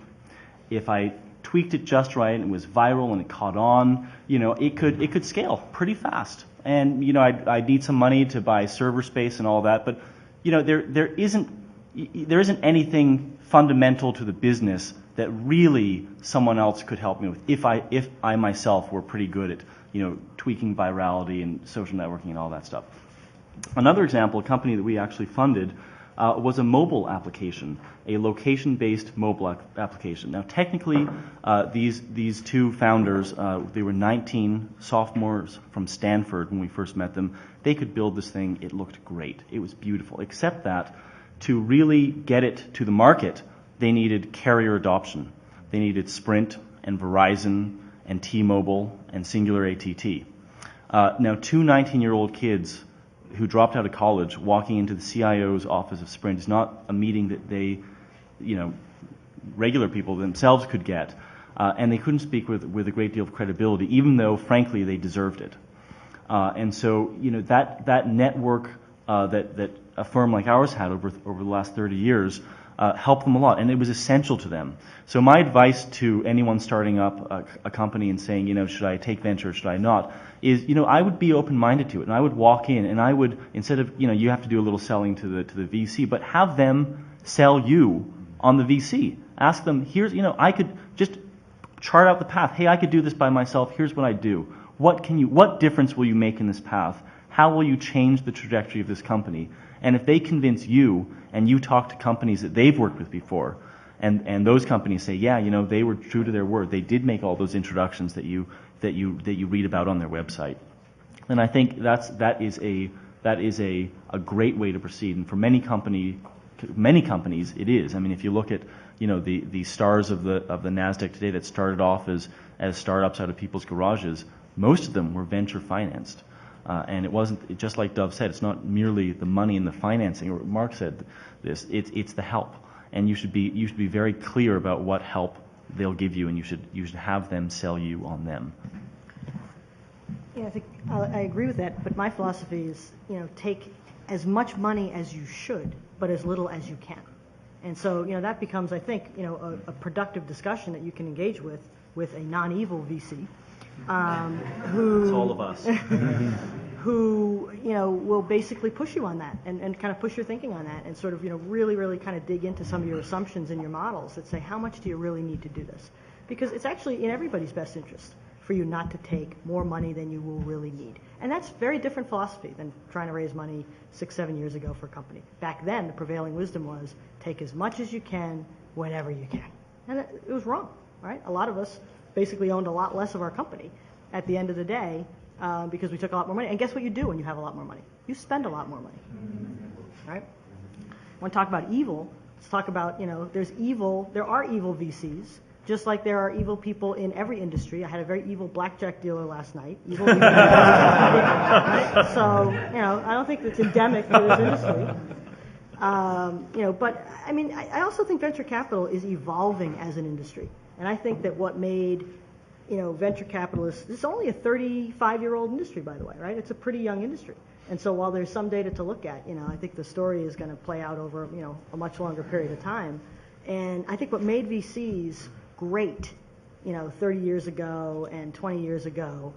If I tweaked it just right and it was viral and it caught on, it could scale pretty fast. And, I'd need some money to buy server space and all that, but, there isn't anything fundamental to the business that really someone else could help me with if I myself were pretty good at tweaking virality and social networking and all that stuff. Another example, a company that we actually funded, was a mobile application, a location-based mobile application. Now, technically, these two founders, they were 19 sophomores from Stanford when we first met them. They could build this thing. It looked great. It was beautiful, except that to really get it to the market, they needed carrier adoption. They needed Sprint and Verizon and T-Mobile and Singular AT&T. Now, two 19-year-old kids who dropped out of college walking into the CIO's office of Sprint is not a meeting that they, regular people themselves could get. And they couldn't speak with a great deal of credibility, even though, frankly, they deserved it. And so, that network that a firm like ours had over the last 30 years helped them a lot, and it was essential to them. So my advice to anyone starting up a company and saying, should I take venture, should I not, is, I would be open-minded to it, and I would walk in, and I would, instead of, you have to do a little selling to the VC, but have them sell you on the VC. Ask them, here's, I could just chart out the path. Hey, I could do this by myself. Here's what I do. What difference will you make in this path? How will you change the trajectory of this company? And if they convince you, and you talk to companies that they've worked with before, and those companies say, yeah, they were true to their word. They did make all those introductions that you read about on their website. And I think that is a great way to proceed. And for many companies, it is. I mean, if you look at the stars of the NASDAQ today that started off as startups out of people's garages, most of them were venture financed. And it wasn't, just like Dov said, it's not merely the money and the financing, or Mark said this, it's the help. And you should be very clear about what help they'll give you, and you should have them sell you on them. Yeah, I think I agree with that, but my philosophy is, take as much money as you should, but as little as you can. And so, that becomes, I think, a productive discussion that you can engage with a non-evil VC. Who it's all of us. Who will basically push you on that and kind of push your thinking on that, and sort of really kind of dig into some of your assumptions and your models that say, how much do you really need to do this? Because it's actually in everybody's best interest for you not to take more money than you will really need. And that's very different philosophy than trying to raise money 6-7 years ago for a company. Back then, the prevailing wisdom was take as much as you can whenever you can. And it was wrong, right? A lot of us basically owned a lot less of our company at the end of the day because we took a lot more money. And guess what you do when you have a lot more money? You spend a lot more money, right? I want to talk about evil. Let's talk about, there are evil VCs, just like there are evil people in every industry. I had a very evil blackjack dealer last night. Evil right? So, I don't think it's endemic to this industry. But I mean, I also think venture capital is evolving as an industry. And I think that what made, venture capitalists, it's only a 35-year-old industry, by the way, right? It's a pretty young industry. And so while there's some data to look at, I think the story is going to play out over, a much longer period of time. And I think what made VCs great, 30 years ago and 20 years ago,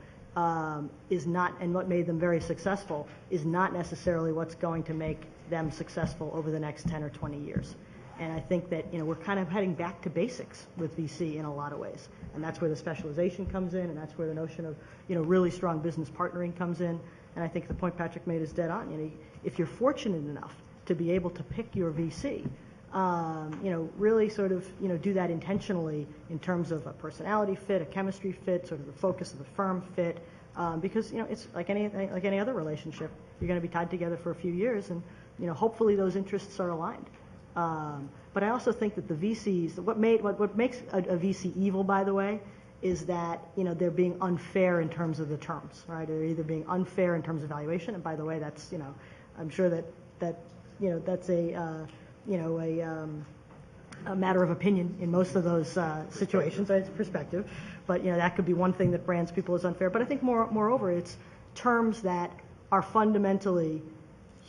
is not, and what made them very successful is not necessarily what's going to make them successful over the next 10 or 20 years. And I think that, we're kind of heading back to basics with VC in a lot of ways. And that's where the specialization comes in, and that's where the notion of, really strong business partnering comes in. And I think the point Patrick made is dead on. If you're fortunate enough to be able to pick your VC, really sort of, do that intentionally in terms of a personality fit, a chemistry fit, sort of the focus of the firm fit, because, it's like any other relationship. You're going to be tied together for a few years, and, hopefully those interests are aligned. But I also think that the VCs, what makes a VC evil, by the way, is that, they're being unfair in terms of the terms, right? They're either being unfair in terms of valuation, and by the way, that's, I'm sure that that's a matter of opinion in most of those situations. It's perspective, but that could be one thing that brands people as unfair. But I think moreover, it's terms that are fundamentally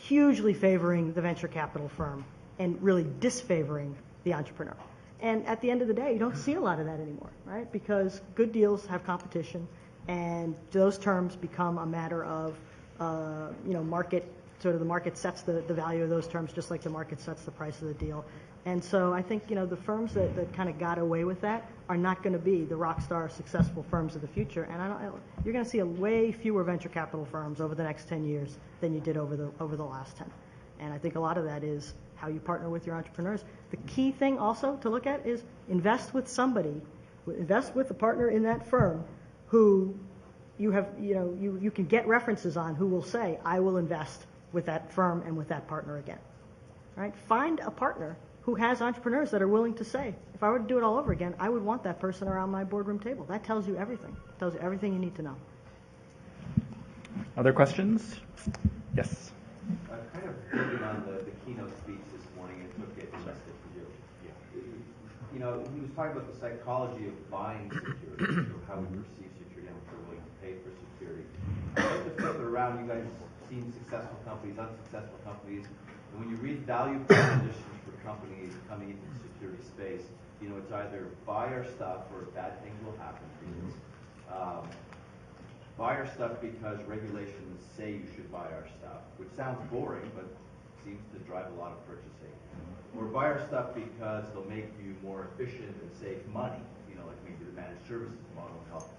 hugely favoring the venture capital firm and really disfavoring the entrepreneur. And at the end of the day, you don't see a lot of that anymore, right? Because good deals have competition, and those terms become a matter of, market. Sort of the market sets the value of those terms, just like the market sets the price of the deal. And so I think, the firms that kind of got away with that are not going to be the rock star successful firms of the future. And you're going to see a way fewer venture capital firms over the next 10 years than you did over the last 10. And I think a lot of that is how you partner with your entrepreneurs. The key thing also to look at is invest with a partner in that firm who you have, you can get references on, who will say, I will invest with that firm and with that partner again, right? Find a partner who has entrepreneurs that are willing to say, if I were to do it all over again, I would want that person around my boardroom table. That tells you everything. It tells you everything you need to know. Other questions? Yes. Kind of building on the keynote speech this morning, it took it invested for you. He was talking about the psychology of buying security, or how we perceive security and what we're willing to pay for security. I'd like to flip it around. You guys seen successful companies, unsuccessful companies, and when you read value propositions for companies coming into the security space, it's either buy our stuff or bad things will happen to you. Buy our stuff because regulations say you should buy our stuff, which sounds boring, but seems to drive a lot of purchasing. Or buy our stuff because it'll make you more efficient and save money, like maybe the managed services model helped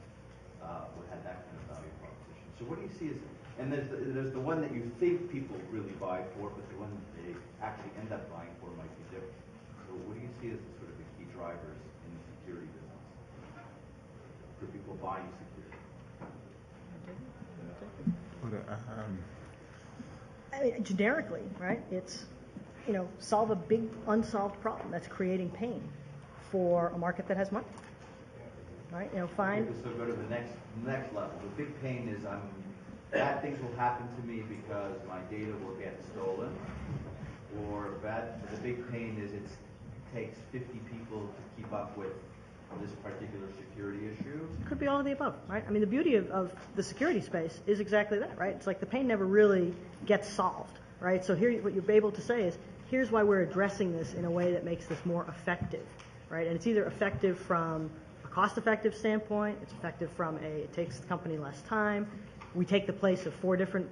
had that kind of value proposition. So what do you see as, and there's the one that you think people really buy for, but the one that they actually end up buying for might be different. So what do you see as the sort of the key drivers in the security business for people buying security? I mean, generically, right? It's, solve a big unsolved problem that's creating pain for a market that has money, right? Find. So go to the next level. The big pain is bad things will happen to me because my data will get stolen, or the big pain is it takes 50 people to keep up with this particular security issue? Could be all of the above, right? I mean, the beauty of the security space is exactly that, right? It's like the pain never really gets solved, right? So here, what you're able to say is, here's why we're addressing this in a way that makes this more effective, right? And it's either effective from a cost-effective standpoint, it's effective from it takes the company less time. We take the place of 4 different,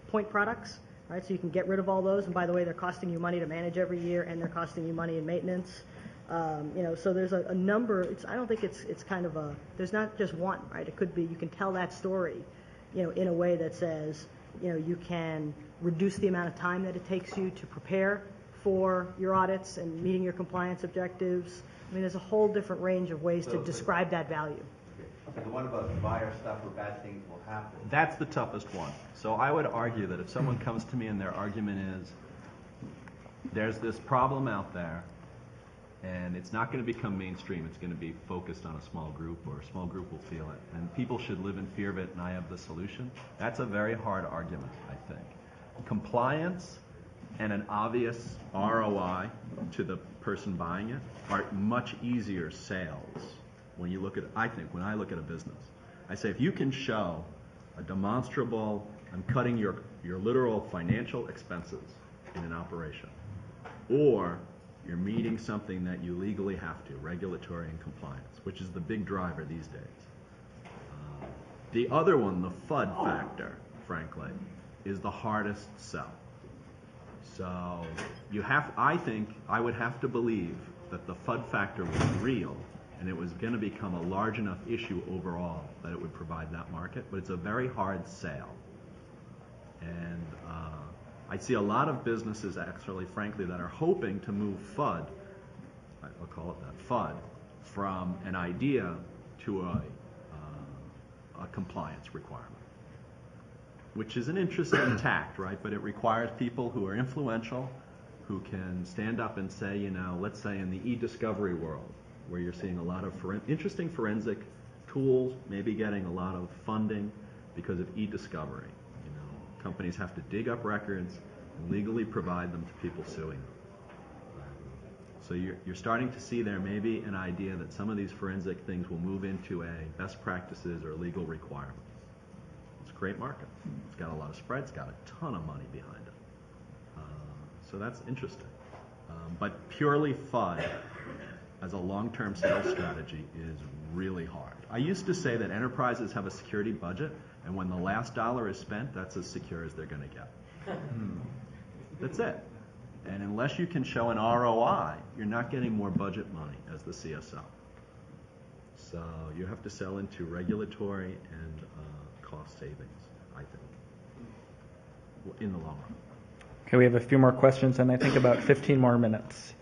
point products, right? So you can get rid of all those, and by the way, they're costing you money to manage every year, and they're costing you money in maintenance. So there's a number. I don't think it's kind of there's not just one, right? It could be, you can tell that story, in a way that says, you can reduce the amount of time that it takes you to prepare for your audits and meeting your compliance objectives. I mean, there's a whole different range of ways to describe that value. The one about the buyer stuff where bad things will happen. That's the toughest one. So I would argue that if someone comes to me and their argument is, there's this problem out there, and it's not going to become mainstream, it's going to be focused on a small group, or a small group will feel it, and people should live in fear of it, and I have the solution, that's a very hard argument, I think. Compliance and an obvious ROI to the person buying it are much easier sales when you look at, I think, when I look at a business. I say, if you can show a demonstrable, I'm cutting your literal financial expenses in an operation, or you're meeting something that you legally have to, regulatory and compliance, which is the big driver these days. The other one, the FUD factor, frankly, is the hardest sell. So I think I would have to believe that the FUD factor was real and it was going to become a large enough issue overall that it would provide that market, but it's a very hard sale. And I see a lot of businesses actually, frankly, that are hoping to move FUD, I'll call it that, FUD, from an idea to a compliance requirement, which is an interesting tact, right? But it requires people who are influential, who can stand up and say, let's say in the e-discovery world, where you're seeing a lot of interesting forensic tools, maybe getting a lot of funding because of e-discovery. Companies have to dig up records and legally provide them to people suing them. So you're starting to see there maybe an idea that some of these forensic things will move into a best practices or legal requirement. It's a great market. It's got a lot of spread. It's got a ton of money behind it. So that's interesting. But purely FUD as a long-term sales strategy is really hard. I used to say that enterprises have a security budget, and when the last dollar is spent, that's as secure as they're going to get. That's it. And unless you can show an ROI, you're not getting more budget money as the CSO. So you have to sell into regulatory and cost savings, I think, in the long run. Okay, we have a few more questions and I think about 15 more minutes.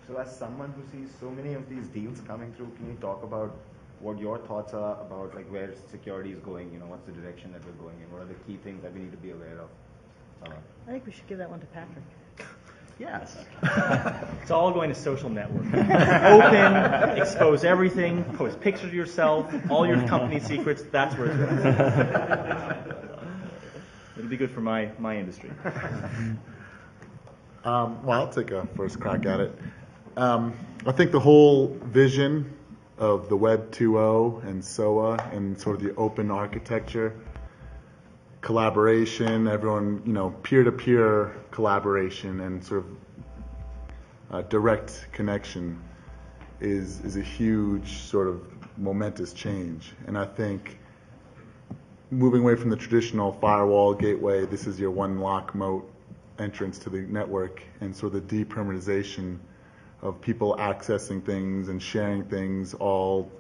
So as someone who sees so many of these deals coming through, can you talk about what your thoughts are about where security is going, what's the direction that we're going in, what are the key things that we need to be aware of? I think we should give that one to Patrick. Yes. It's all going to social networking. Open, expose everything, post pictures of yourself, all your company secrets, that's where it's going. It'll be good for my industry. Well, I'll take a first crack at it. I think the whole vision of the Web 2.0 and SOA and sort of the open architecture, collaboration, everyone, peer-to-peer collaboration and sort of direct connection is a huge sort of momentous change. And I think moving away from the traditional firewall gateway, this is your one lock moat entrance to the network, and sort of the depermanization of people accessing things and sharing things all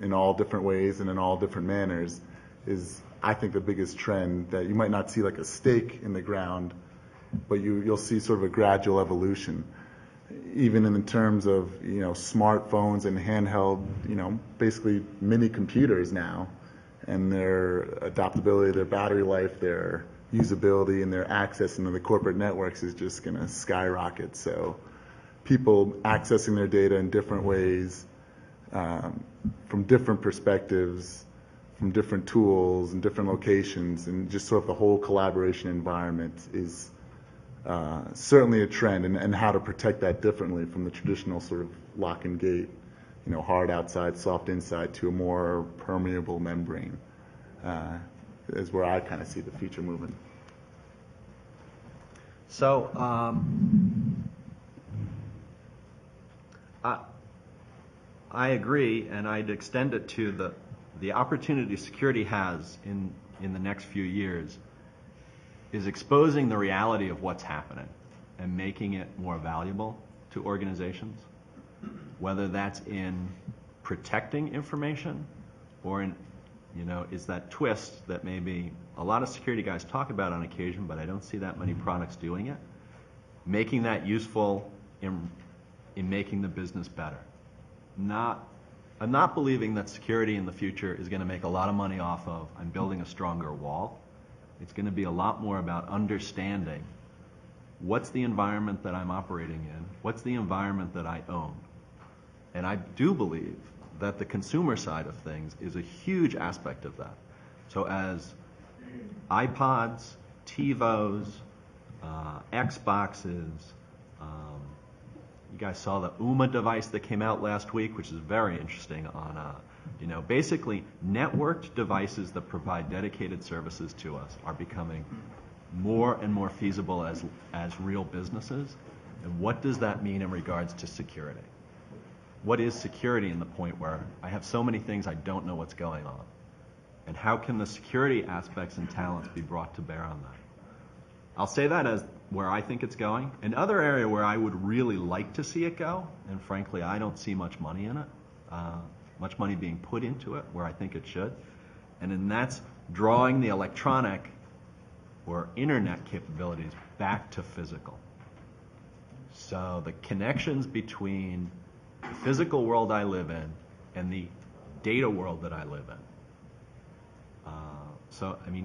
in all different ways and in all different manners is, I think, the biggest trend that you might not see like a stake in the ground, but you'll see sort of a gradual evolution. Even in terms of, smartphones and handheld, basically mini computers now, and their adaptability, their battery life, their usability, and their access into the corporate networks is just going to skyrocket. So people accessing their data in different ways, from different perspectives, from different tools and different locations, and just sort of the whole collaboration environment is certainly a trend, and how to protect that differently from the traditional sort of lock and gate, hard outside, soft inside, to a more permeable membrane is where I kind of see the future moving. So I agree, and I'd extend it to the opportunity security has in the next few years is exposing the reality of what's happening and making it more valuable to organizations. whether that's in protecting information or in, is that twist that maybe a lot of security guys talk about on occasion, but I don't see that many products doing it, making that useful in making the business better. I'm not believing that security in the future is going to make a lot of money off of I'm building a stronger wall. It's going to be a lot more about understanding what's the environment that I'm operating in, what's the environment that I own. And I do believe that the consumer side of things is a huge aspect of that. So as iPods, TiVos, Xboxes, you guys saw the UMA device that came out last week, which is very interesting on, basically networked devices that provide dedicated services to us are becoming more and more feasible as real businesses. And what does that mean in regards to security? What is security in the point where I have so many things I don't know what's going on? And how can the security aspects and talents be brought to bear on that? I'll say that as where I think it's going. Another area where I would really like to see it go, and frankly I don't see much money in it, much money being put into it where I think it should, and then that's drawing the electronic or internet capabilities back to physical. So the connections between the physical world I live in and the data world that I live in.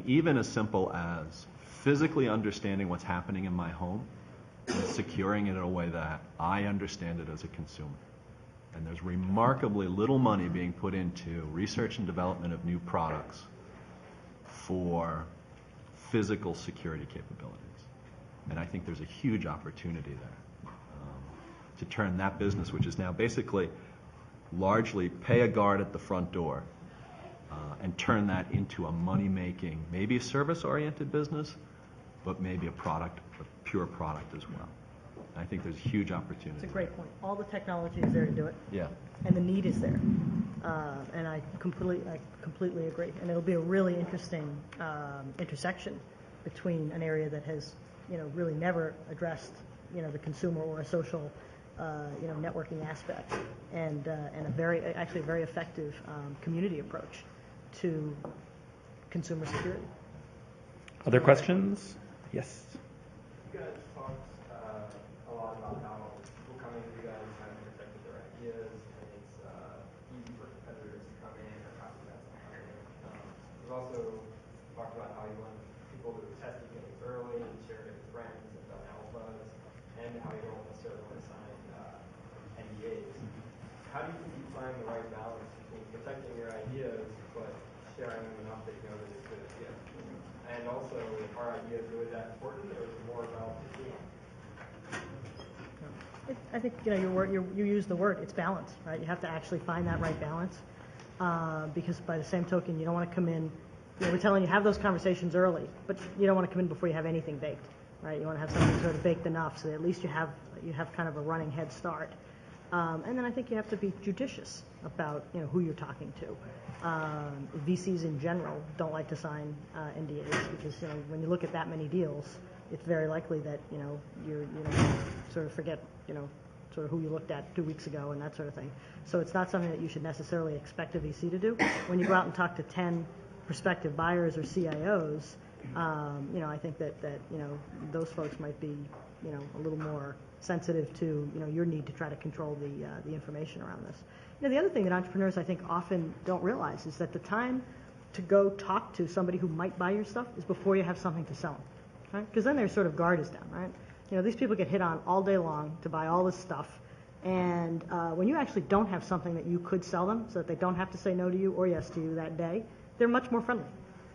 Even as simple as physically understanding what's happening in my home and securing it in a way that I understand it as a consumer. And there's remarkably little money being put into research and development of new products for physical security capabilities. And I think there's a huge opportunity there to turn that business, which is now basically largely pay a guard at the front door, and turn that into a money-making, maybe a service-oriented business, but maybe a pure product as well. I think there's a huge opportunity. It's a great point. All the technology is there to do it. Yeah. And the need is there. And I completely agree. And it'll be a really interesting intersection between an area that has, really never addressed, the consumer or a social, networking aspect, and a very effective community approach to consumer security. Other questions? Yes. You guys talked a lot about how people coming to you guys kind of protected their ideas, and it's easy for competitors to come in or copycats to come in. You've also talked about how you want people to test these things early and share it with friends and done alphas, and how you don't necessarily want to sign NDAs. How do you think you find the right balance between protecting your ideas but sharing them enough that you know that it's good idea? And also, are ideas really that important, or is it more about the team? I think you use the word. It's balance, right? You have to actually find that right balance, because by the same token, you don't want to come in. We're telling you have those conversations early, but you don't want to come in before you have anything baked, right? You want to have something sort of baked enough so that at least you have kind of a running head start. And then I think you have to be judicious about who you're talking to. VCs in general don't like to sign NDAs because when you look at that many deals, it's very likely that you're sort of forget sort of who you looked at 2 weeks ago and that sort of thing. So it's not something that you should necessarily expect a VC to do. When you go out and talk to 10 prospective buyers or CIOs, I think that those folks might be a little more sensitive to your need to try to control the information around this. The other thing that entrepreneurs I think often don't realize is that the time to go talk to somebody who might buy your stuff is before you have something to sell them, right? Because then their sort of guard is down, right? These people get hit on all day long to buy all this stuff, and when you actually don't have something that you could sell them so that they don't have to say no to you or yes to you that day, they're much more friendly.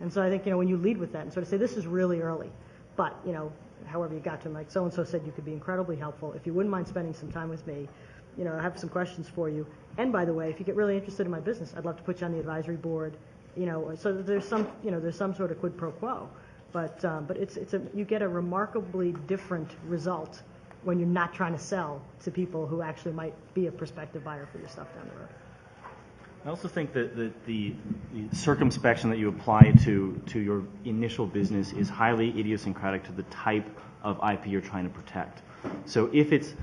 And so I think when you lead with that and sort of say this is really early, but however you got to them, like so-and-so said you could be incredibly helpful. If you wouldn't mind spending some time with me, I have some questions for you. And by the way, if you get really interested in my business, I'd love to put you on the advisory board. So there's some sort of quid pro quo. But you get a remarkably different result when you're not trying to sell to people who actually might be a prospective buyer for your stuff down the road. I also think that the circumspection that you apply to your initial business is highly idiosyncratic to the type of IP you're trying to protect. So if it's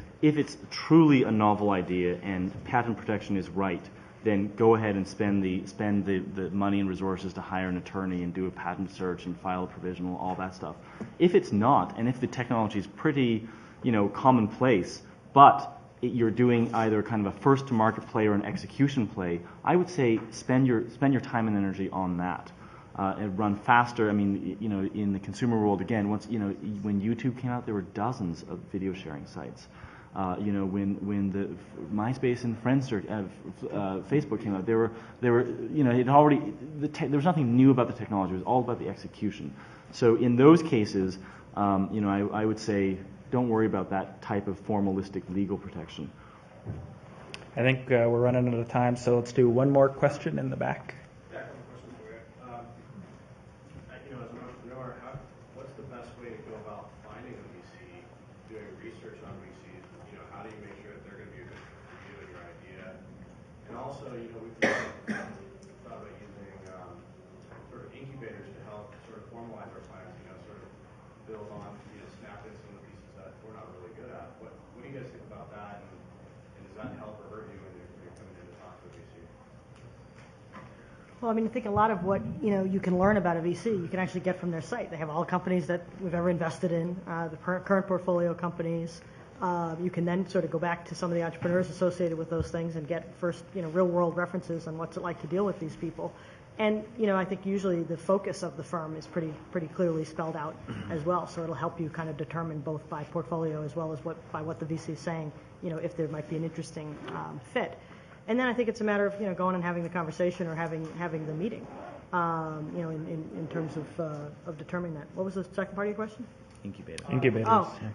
truly a novel idea and patent protection is right, then go ahead and spend the money and resources to hire an attorney and do a patent search and file a provisional, all that stuff. If it's not, and if the technology is pretty, commonplace, but you're doing either kind of a first-to-market play or an execution play, I would say spend your time and energy on that. And run faster. I mean, in the consumer world, again, when YouTube came out, there were dozens of video sharing sites. When the MySpace and Friendster, Facebook came out, there was nothing new about the technology. It was all about the execution. So in those cases, I would say don't worry about that type of formalistic legal protection. I think we're running out of time, so let's do one more question in the back. Yeah, I have a question for you. As an entrepreneur, what's the best way to go about finding a VC, doing research on VCs? How do you make sure that they're going to be a good fit for you and your idea? And also, we've thought about using sort of incubators to help sort of formalize our plans. Sort of build on, snap in some of the pieces that we're not really good at. What do you guys think about that? And does that help or hurt you when you're coming in to talk to a VC? Well, I think a lot of what you can learn about a VC, you can actually get from their site. They have all the companies that we've ever invested in, the current portfolio companies. You can then sort of go back to some of the entrepreneurs associated with those things and get first, real world references on what's it like to deal with these people. And I think usually the focus of the firm is pretty clearly spelled out as well. So it'll help you kind of determine both by portfolio as well as by what the VC is saying, if there might be an interesting fit. And then I think it's a matter of going and having the conversation or having the meeting, in terms of determining that. What was the second part of your question? Incubators.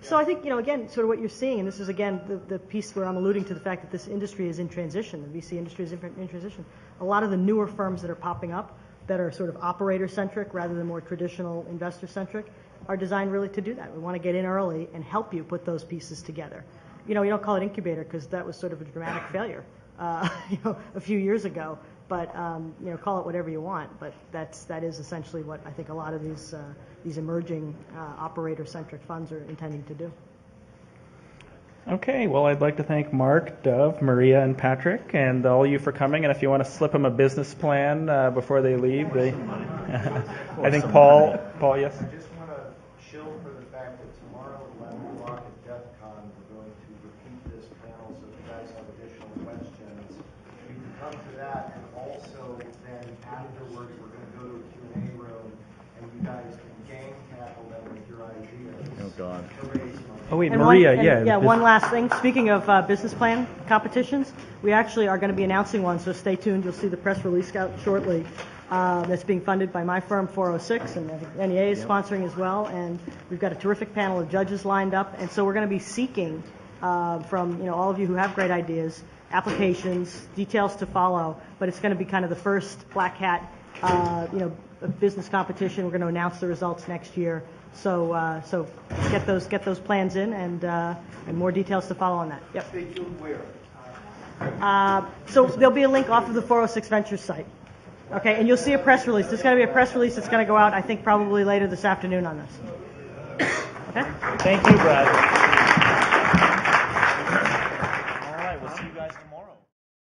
So I think, again, sort of what you're seeing, and this is, again, the piece where I'm alluding to the fact that this industry is in transition, the VC industry is in transition. A lot of the newer firms that are popping up that are sort of operator-centric rather than more traditional investor-centric are designed really to do that. We want to get in early and help you put those pieces together. You don't call it incubator because that was sort of a dramatic failure, a few years ago. But call it whatever you want. But that is essentially what I think a lot of these emerging operator-centric funds are intending to do. Okay, well, I'd like to thank Mark, Dov, Maria, and Patrick, and all of you for coming. And if you want to slip them a business plan before they leave, I think Paul, yes? I just want to shill for the fact that tomorrow at 11 o'clock at DEF CON, we're going to repeat this panel, so if you guys have additional questions, you can come to that. And also, then afterwards, we're going to go to a Q&A room, and you guys can gang tackle them with your ideas. Oh, God. Oh, wait, And Maria, one last thing. Speaking of business plan competitions, we actually are going to be announcing one, so stay tuned. You'll see the press release out shortly. That's being funded by my firm, 406, and I think NEA is sponsoring as well. And we've got a terrific panel of judges lined up, and so we're going to be seeking from all of you who have great ideas, applications, details to follow. But it's going to be kind of the first black hat, business competition. We're going to announce the results next year. So get those plans in, and more details to follow on that. Yep. Stay tuned where? So there'll be a link off of the 406 Ventures site. Okay, and you'll see a press release. There's going to be a press release that's going to go out, I think, probably later this afternoon on this. Okay? Thank you, Brad.